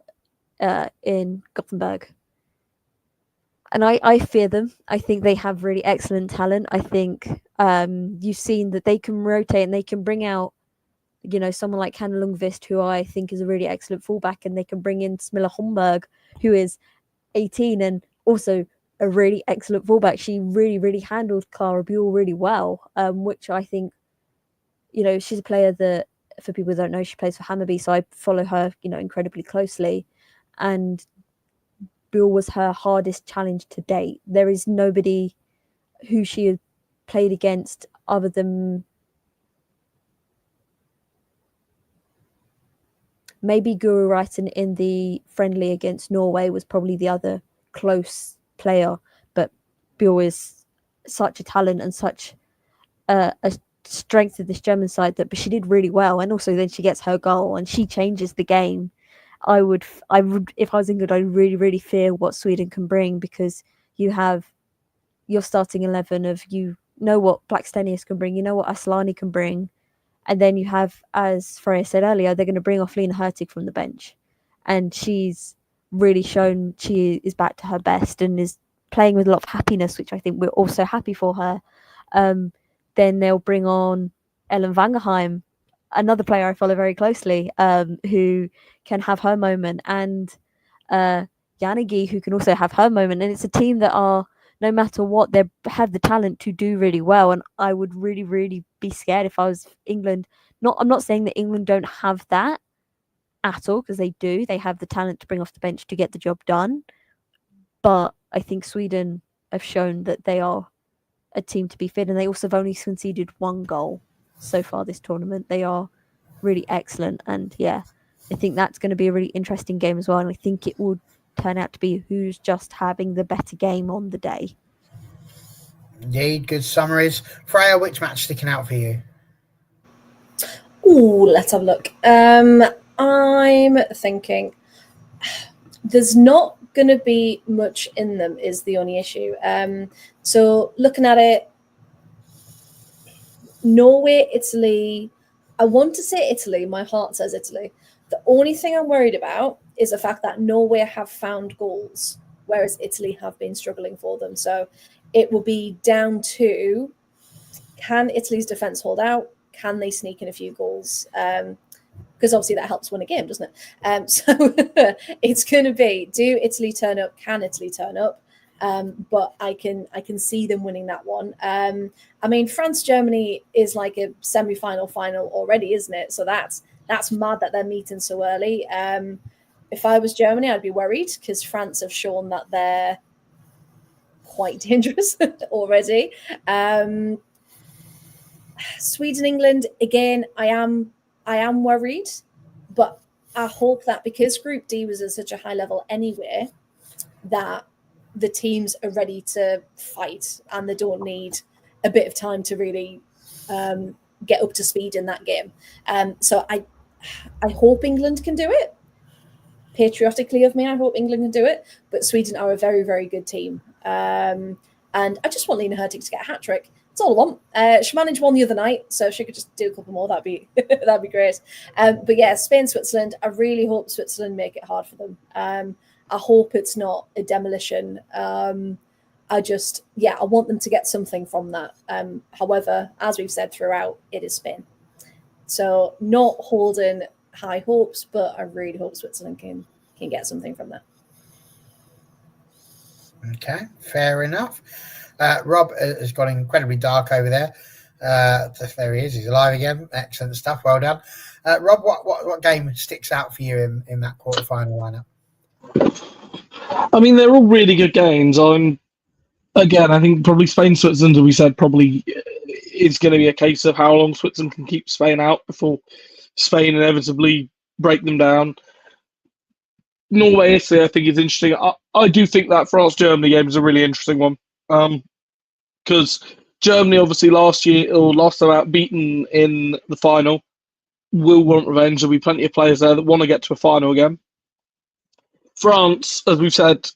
in Gothenburg. And I fear them. I think they have really excellent talent. I think you've seen that they can rotate and they can bring out, someone like Hanna Lundqvist, who I think is a really excellent fullback, and they can bring in Smilla Holmberg, who is 18 and also a really excellent fullback. She really, really handled Clara Buell really well, which I think, she's a player that, for people who don't know, she plays for Hammarby, so I follow her, incredibly closely. And Buell was her hardest challenge to date. There is nobody who she had played against other than maybe Guru Reiten in the friendly against Norway was probably the other close player. But Buell is such a talent and such a strength of this German side but she did really well. And also then she gets her goal and she changes the game. I would, if I was England, I'd really, really fear what Sweden can bring, because you have your starting 11 of, what Blackstenius can bring, what Aslani can bring. And then you have, as Freya said earlier, they're going to bring off Lena Hurtig from the bench. And she's really shown she is back to her best and is playing with a lot of happiness, which I think we're also happy for her. Then they'll bring on Ellen Wangerheim, another player I follow very closely, who can have her moment, and Yanagi, who can also have her moment. And it's a team that are, no matter what, they have the talent to do really well. And I would really, really be scared if I was England. I'm not saying that England don't have that at all, because they do. They have the talent to bring off the bench to get the job done. But I think Sweden have shown that they are a team to be feared, and they also have only conceded one goal so far this tournament. They are really excellent, and yeah, I think that's going to be a really interesting game as well. And I think it will turn out to be who's just having the better game on the day. Indeed, good summaries. Freya, which match sticking out for you? Ooh, let's have a look. I'm thinking there's not going to be much in them is the only issue. So looking at it, Norway, Italy, I want to say Italy. My heart says Italy. The only thing I'm worried about is the fact that Norway have found goals, whereas Italy have been struggling for them. So it will be down to, can Italy's defence hold out? Can they sneak in a few goals? Because obviously that helps win a game, doesn't it? So it's going to be, do Italy turn up? Can Italy turn up? But I can see them winning that one. I mean, France-Germany is like a semi-final final already, isn't it? So that's mad that they're meeting so early. If I was Germany, I'd be worried, because France have shown that they're quite dangerous already. Sweden, England, again, I am worried, but I hope that because Group D was at such a high level anyway, that the teams are ready to fight and they don't need a bit of time to really get up to speed in that game. So I hope England can do it. Patriotically of me, I hope England can do it. But Sweden are a very, very good team. And I just want Lena Hurtig to get a hat trick. That's all I want. She managed one the other night, so if she could just do a couple more, that'd be that'd be great. But yeah, Spain, Switzerland. I really hope Switzerland make it hard for them. I hope it's not a demolition. I want them to get something from that. However, as we've said throughout, it is Spain. So not holding high hopes, but I really hope Switzerland can get something from that. Okay, fair enough. Rob has gone incredibly dark over there. There he is. He's alive again. Excellent stuff. Well done. Rob, what game sticks out for you in that quarterfinal lineup? I mean, they're all really good games. I think probably Spain, Switzerland, as we said, probably is going to be a case of how long Switzerland can keep Spain out before Spain inevitably break them down. Norway, Italy, I think is interesting. I do think that France-Germany game is a really interesting one. Because Germany, obviously, last time out beaten in the final, will want revenge. There'll be plenty of players there that want to get to a final again. France, as we've said,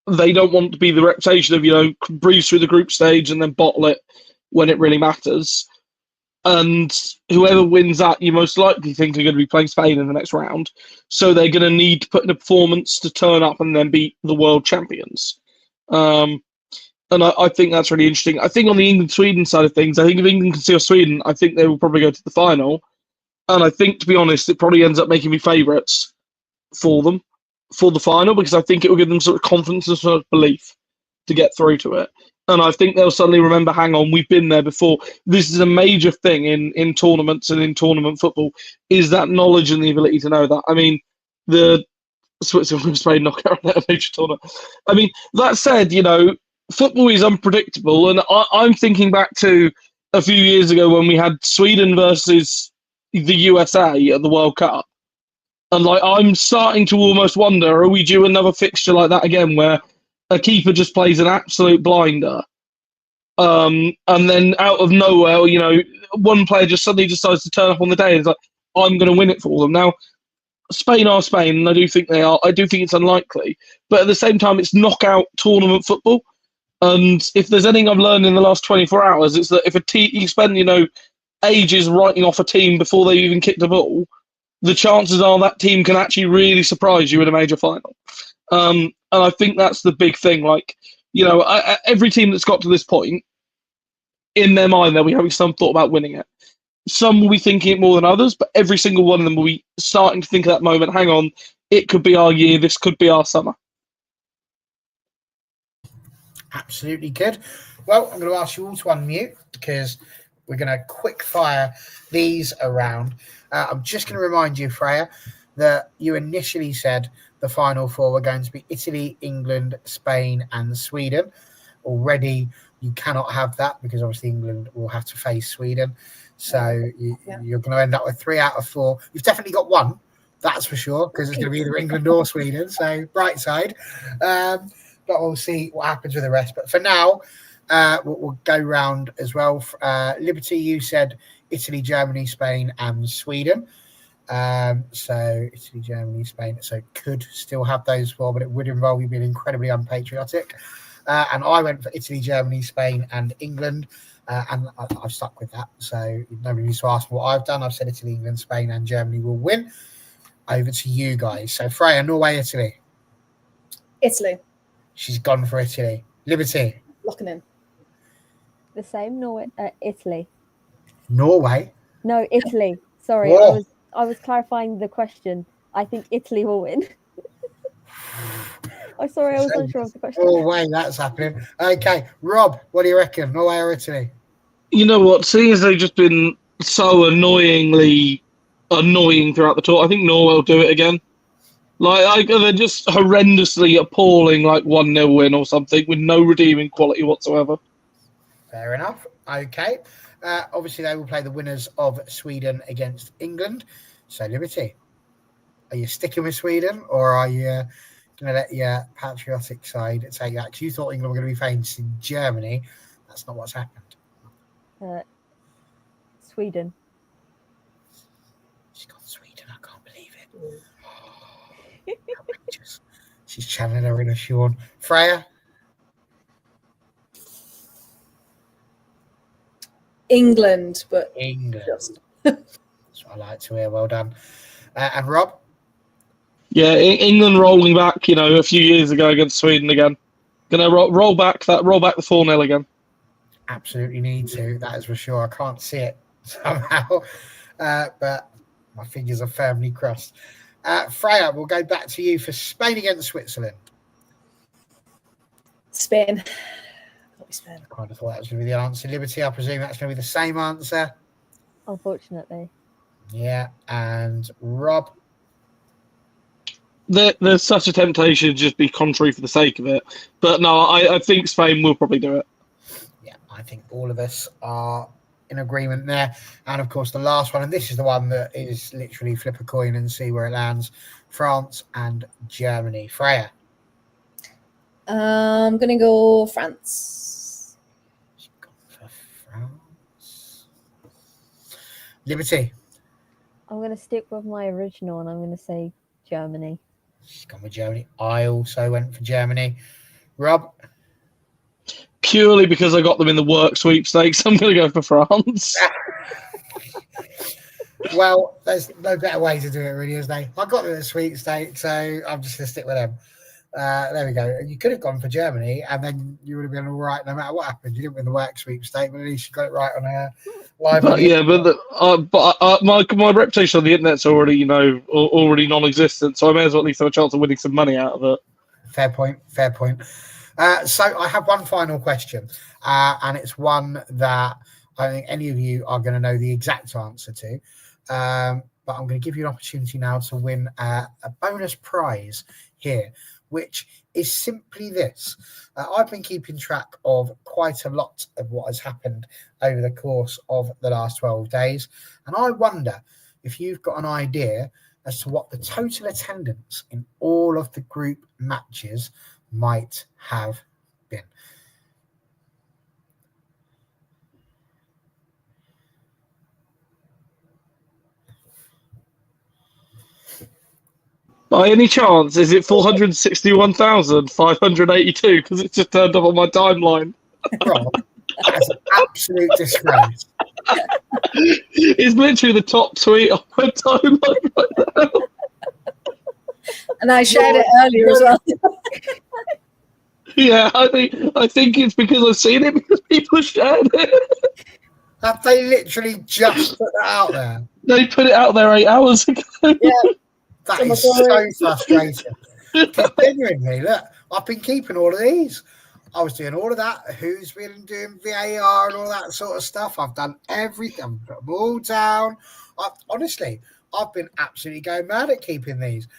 they don't want to be the reputation of, breeze through the group stage and then bottle it when it really matters. And whoever wins that, you most likely think are going to be playing Spain in the next round. So they're going to need to put in a performance to turn up and then beat the world champions. And I think that's really interesting. I think on the England-Sweden side of things, I think if England can steal Sweden, I think they will probably go to the final. And I think, to be honest, it probably ends up making me favourites for them for the final, because I think it will give them sort of confidence and sort of belief to get through to it. And I think they'll suddenly remember, hang on, we've been there before. This is a major thing in tournaments and in tournament football, is that knowledge and the ability to know that. I mean, the Switzerland Spain knockout at a major tournament. I mean, that said, football is unpredictable. And I'm thinking back to a few years ago when we had Sweden versus the USA at the World Cup. And I'm starting to almost wonder, are we due another fixture like that again, where a keeper just plays an absolute blinder, and then out of nowhere, one player just suddenly decides to turn up on the day and is like, I'm going to win it for them. Now, Spain are Spain, and I do think they are. I do think it's unlikely, but at the same time, it's knockout tournament football. And if there's anything I've learned in the last 24 hours, it's that if you spend ages writing off a team before they even kicked a ball, the chances are that team can actually really surprise you in a major final. And I think that's the big thing. Every team that's got to this point, in their mind, they'll be having some thought about winning it. Some will be thinking it more than others, but every single one of them will be starting to think at that moment, hang on, it could be our year, this could be our summer. Absolutely good. Well, I'm going to ask you all to unmute because we're going to quick fire these around. I'm just going to remind you, Freya, that you initially said the final four were going to be Italy, England, Spain, and Sweden. Already, you cannot have that because obviously England will have to face Sweden. So you're going to end up with 3 out of 4. You've definitely got one, that's for sure, because it's going to be either England or Sweden. So bright side. But we'll see what happens with the rest. But for now, we'll go round as well. Liberty, you said Italy, Germany, Spain, and Sweden. So Italy, Germany, Spain. So could still have those 4, but it would involve you being incredibly unpatriotic. And I went for Italy, Germany, Spain, and England. And I've stuck with that. So nobody needs to ask me what I've done. I've said Italy, England, Spain, and Germany will win. Over to you guys. So Freya, Norway, Italy. Italy. She's gone for Italy. Liberty. Locking in. The same, Italy. Norway? No, Italy. Sorry, Whoa. I was clarifying the question. I think Italy will win. I'm sorry, I was unsure of the question. Oh, wait, that's happening. Okay, Rob, what do you reckon? Norway or Italy? You know what? Seeing as they've just been so annoying throughout the tour, I think Norway will do it again. They're just horrendously appalling, 1-0 win or something with no redeeming quality whatsoever. Fair enough. Okay. Obviously, they will play the winners of Sweden against England. So, Liberty, are you sticking with Sweden or are you going to let your patriotic side take that? Because you thought England were going to be facing Germany. That's not what's happened. Sweden. She's got Sweden. I can't believe it. Outrageous. She's channeling her inner Sean. Freya? England, but England. just That's what I like to hear. Well done. And Rob? Yeah, England rolling back, a few years ago against Sweden again. Gonna roll back the 4-0 again. Absolutely need to. That is for sure. I can't see it somehow, but my fingers are firmly crossed. Freya, we'll go back to you for Spain against Switzerland. Spain. Spain. I kind of thought that was going to be the answer. Liberty, I presume that's going to be the same answer. Unfortunately. Yeah, and Rob? There's such a temptation to just be contrary for the sake of it. But no, I think Spain will probably do it. Yeah, I think all of us are in agreement there. And of course, the last one, and this is the one that is literally flip a coin and see where it lands. France and Germany. Freya? I'm going to go France. She's gone for France. Liberty? I'm going to stick with my original and I'm going to say Germany. She's gone with Germany. I also went for Germany. Rob? Purely because I got them in the work sweepstakes, I'm going to go for France. Well, there's no better way to do it, really, is there? I got them in the sweepstakes, so I'm just going to stick with them. There we go. You could have gone for Germany, and then you would have been all right no matter what happened. You didn't win the work sweepstake, but at least you got it right on a live. My reputation on the internet's already, already non-existent, so I may as well at least have a chance of winning some money out of it. Fair point. So I have one final question, and it's one that I don't think any of you are going to know the exact answer to. But I'm going to give you an opportunity now to win a bonus prize here, which is simply this. I've been keeping track of quite a lot of what has happened over the course of the last 12 days. And I wonder if you've got an idea as to what the total attendance in all of the group matches might have been. By any chance, is it 461,582? Because it's just turned up on my timeline. Rob, that's an absolute disgrace. It's literally the top tweet on my timeline right now. And I shared it earlier as well. Yeah, I think it's because I've seen it because people shared it. Have they literally just put that out there? They put it out there 8 hours ago. Yeah. That is so frustrating. Genuinely, look, I've been keeping all of these. I was doing all of that. Who's been doing VAR and all that sort of stuff? I've done everything. I've put them all down. Honestly, I've been absolutely going mad at keeping these.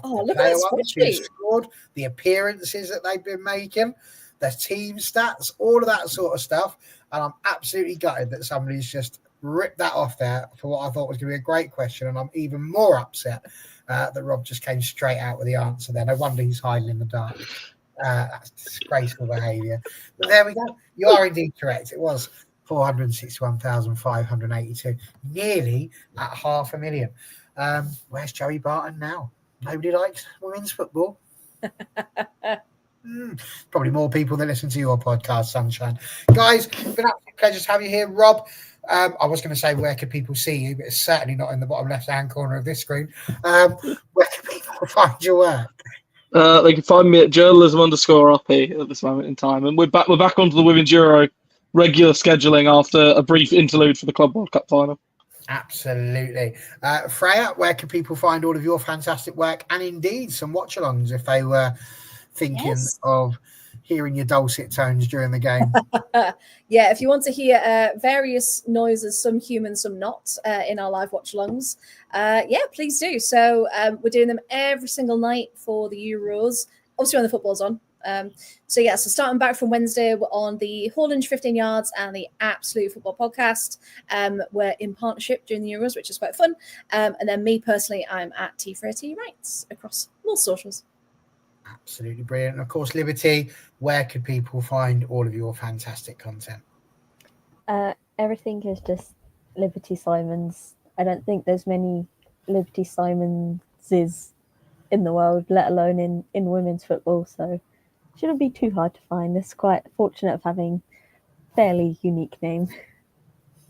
Look at that spreadsheet. Scored, the appearances that they've been making, the team stats, all of that sort of stuff. And I'm absolutely gutted that somebody's just ripped that off there for what I thought was going to be a great question. And I'm even more upset that Rob just came straight out with the answer there. No wonder he's hiding in the dark. That's disgraceful behaviour. But there we go. You are indeed correct. It was 461,582, nearly at 500,000. Where's Joey Barton now? Nobody likes women's football. Probably more people that listen to your podcast, Sunshine. Guys, it's been an absolute pleasure to have you here. Rob, I was going to say, where could people see you? But it's certainly not in the bottom left-hand corner of this screen. Where can people find your work? They can find me at journalism_RP at this moment in time. And we're back onto the Women's Euro regular scheduling after a brief interlude for the Club World Cup final. Absolutely. Freya, where can people find all of your fantastic work and indeed some watch-alongs if they were thinking of hearing your dulcet tones during the game? Yeah, if you want to hear various noises, some human, some not, in our live watch-alongs, please do. So we're doing them every single night for the Euros, obviously when the football's on. So starting back from Wednesday, we're on the Haaland 15 Yards and the Absolute Football Podcast. We're in partnership during the Euros, which is quite fun. And then me personally, I'm at T30 Rights across all socials. Absolutely brilliant. And of course, Liberty, where could people find all of your fantastic content? Everything is just Liberty Simons. I don't think there's many Liberty Simonses in the world, let alone in women's football. So shouldn't be too hard to find. It's quite fortunate of having fairly unique name.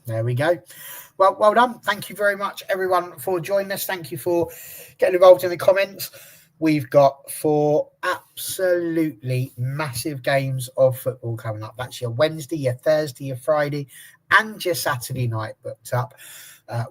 There we go. Well done. Thank you very much, everyone, for joining us. Thank you for getting involved in the comments. We've got 4 absolutely massive games of football coming up. That's your Wednesday, your Thursday, your Friday, and your Saturday night booked up.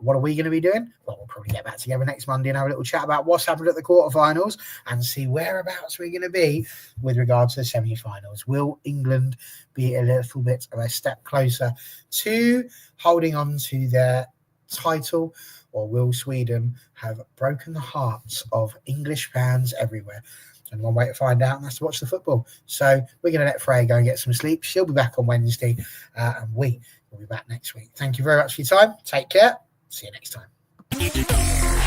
What are we going to be doing? Well, we'll probably get back together next Monday and have a little chat about what's happened at the quarterfinals and see whereabouts we're going to be with regards to the semi-finals. Will England be a little bit of a step closer to holding on to their title, or will Sweden have broken the hearts of English fans everywhere? And one way to find out, and that's to watch the football. So we're going to let Freya go and get some sleep. She'll be back on Wednesday, and we will be back next week. Thank you very much for your time. Take care. See you next time.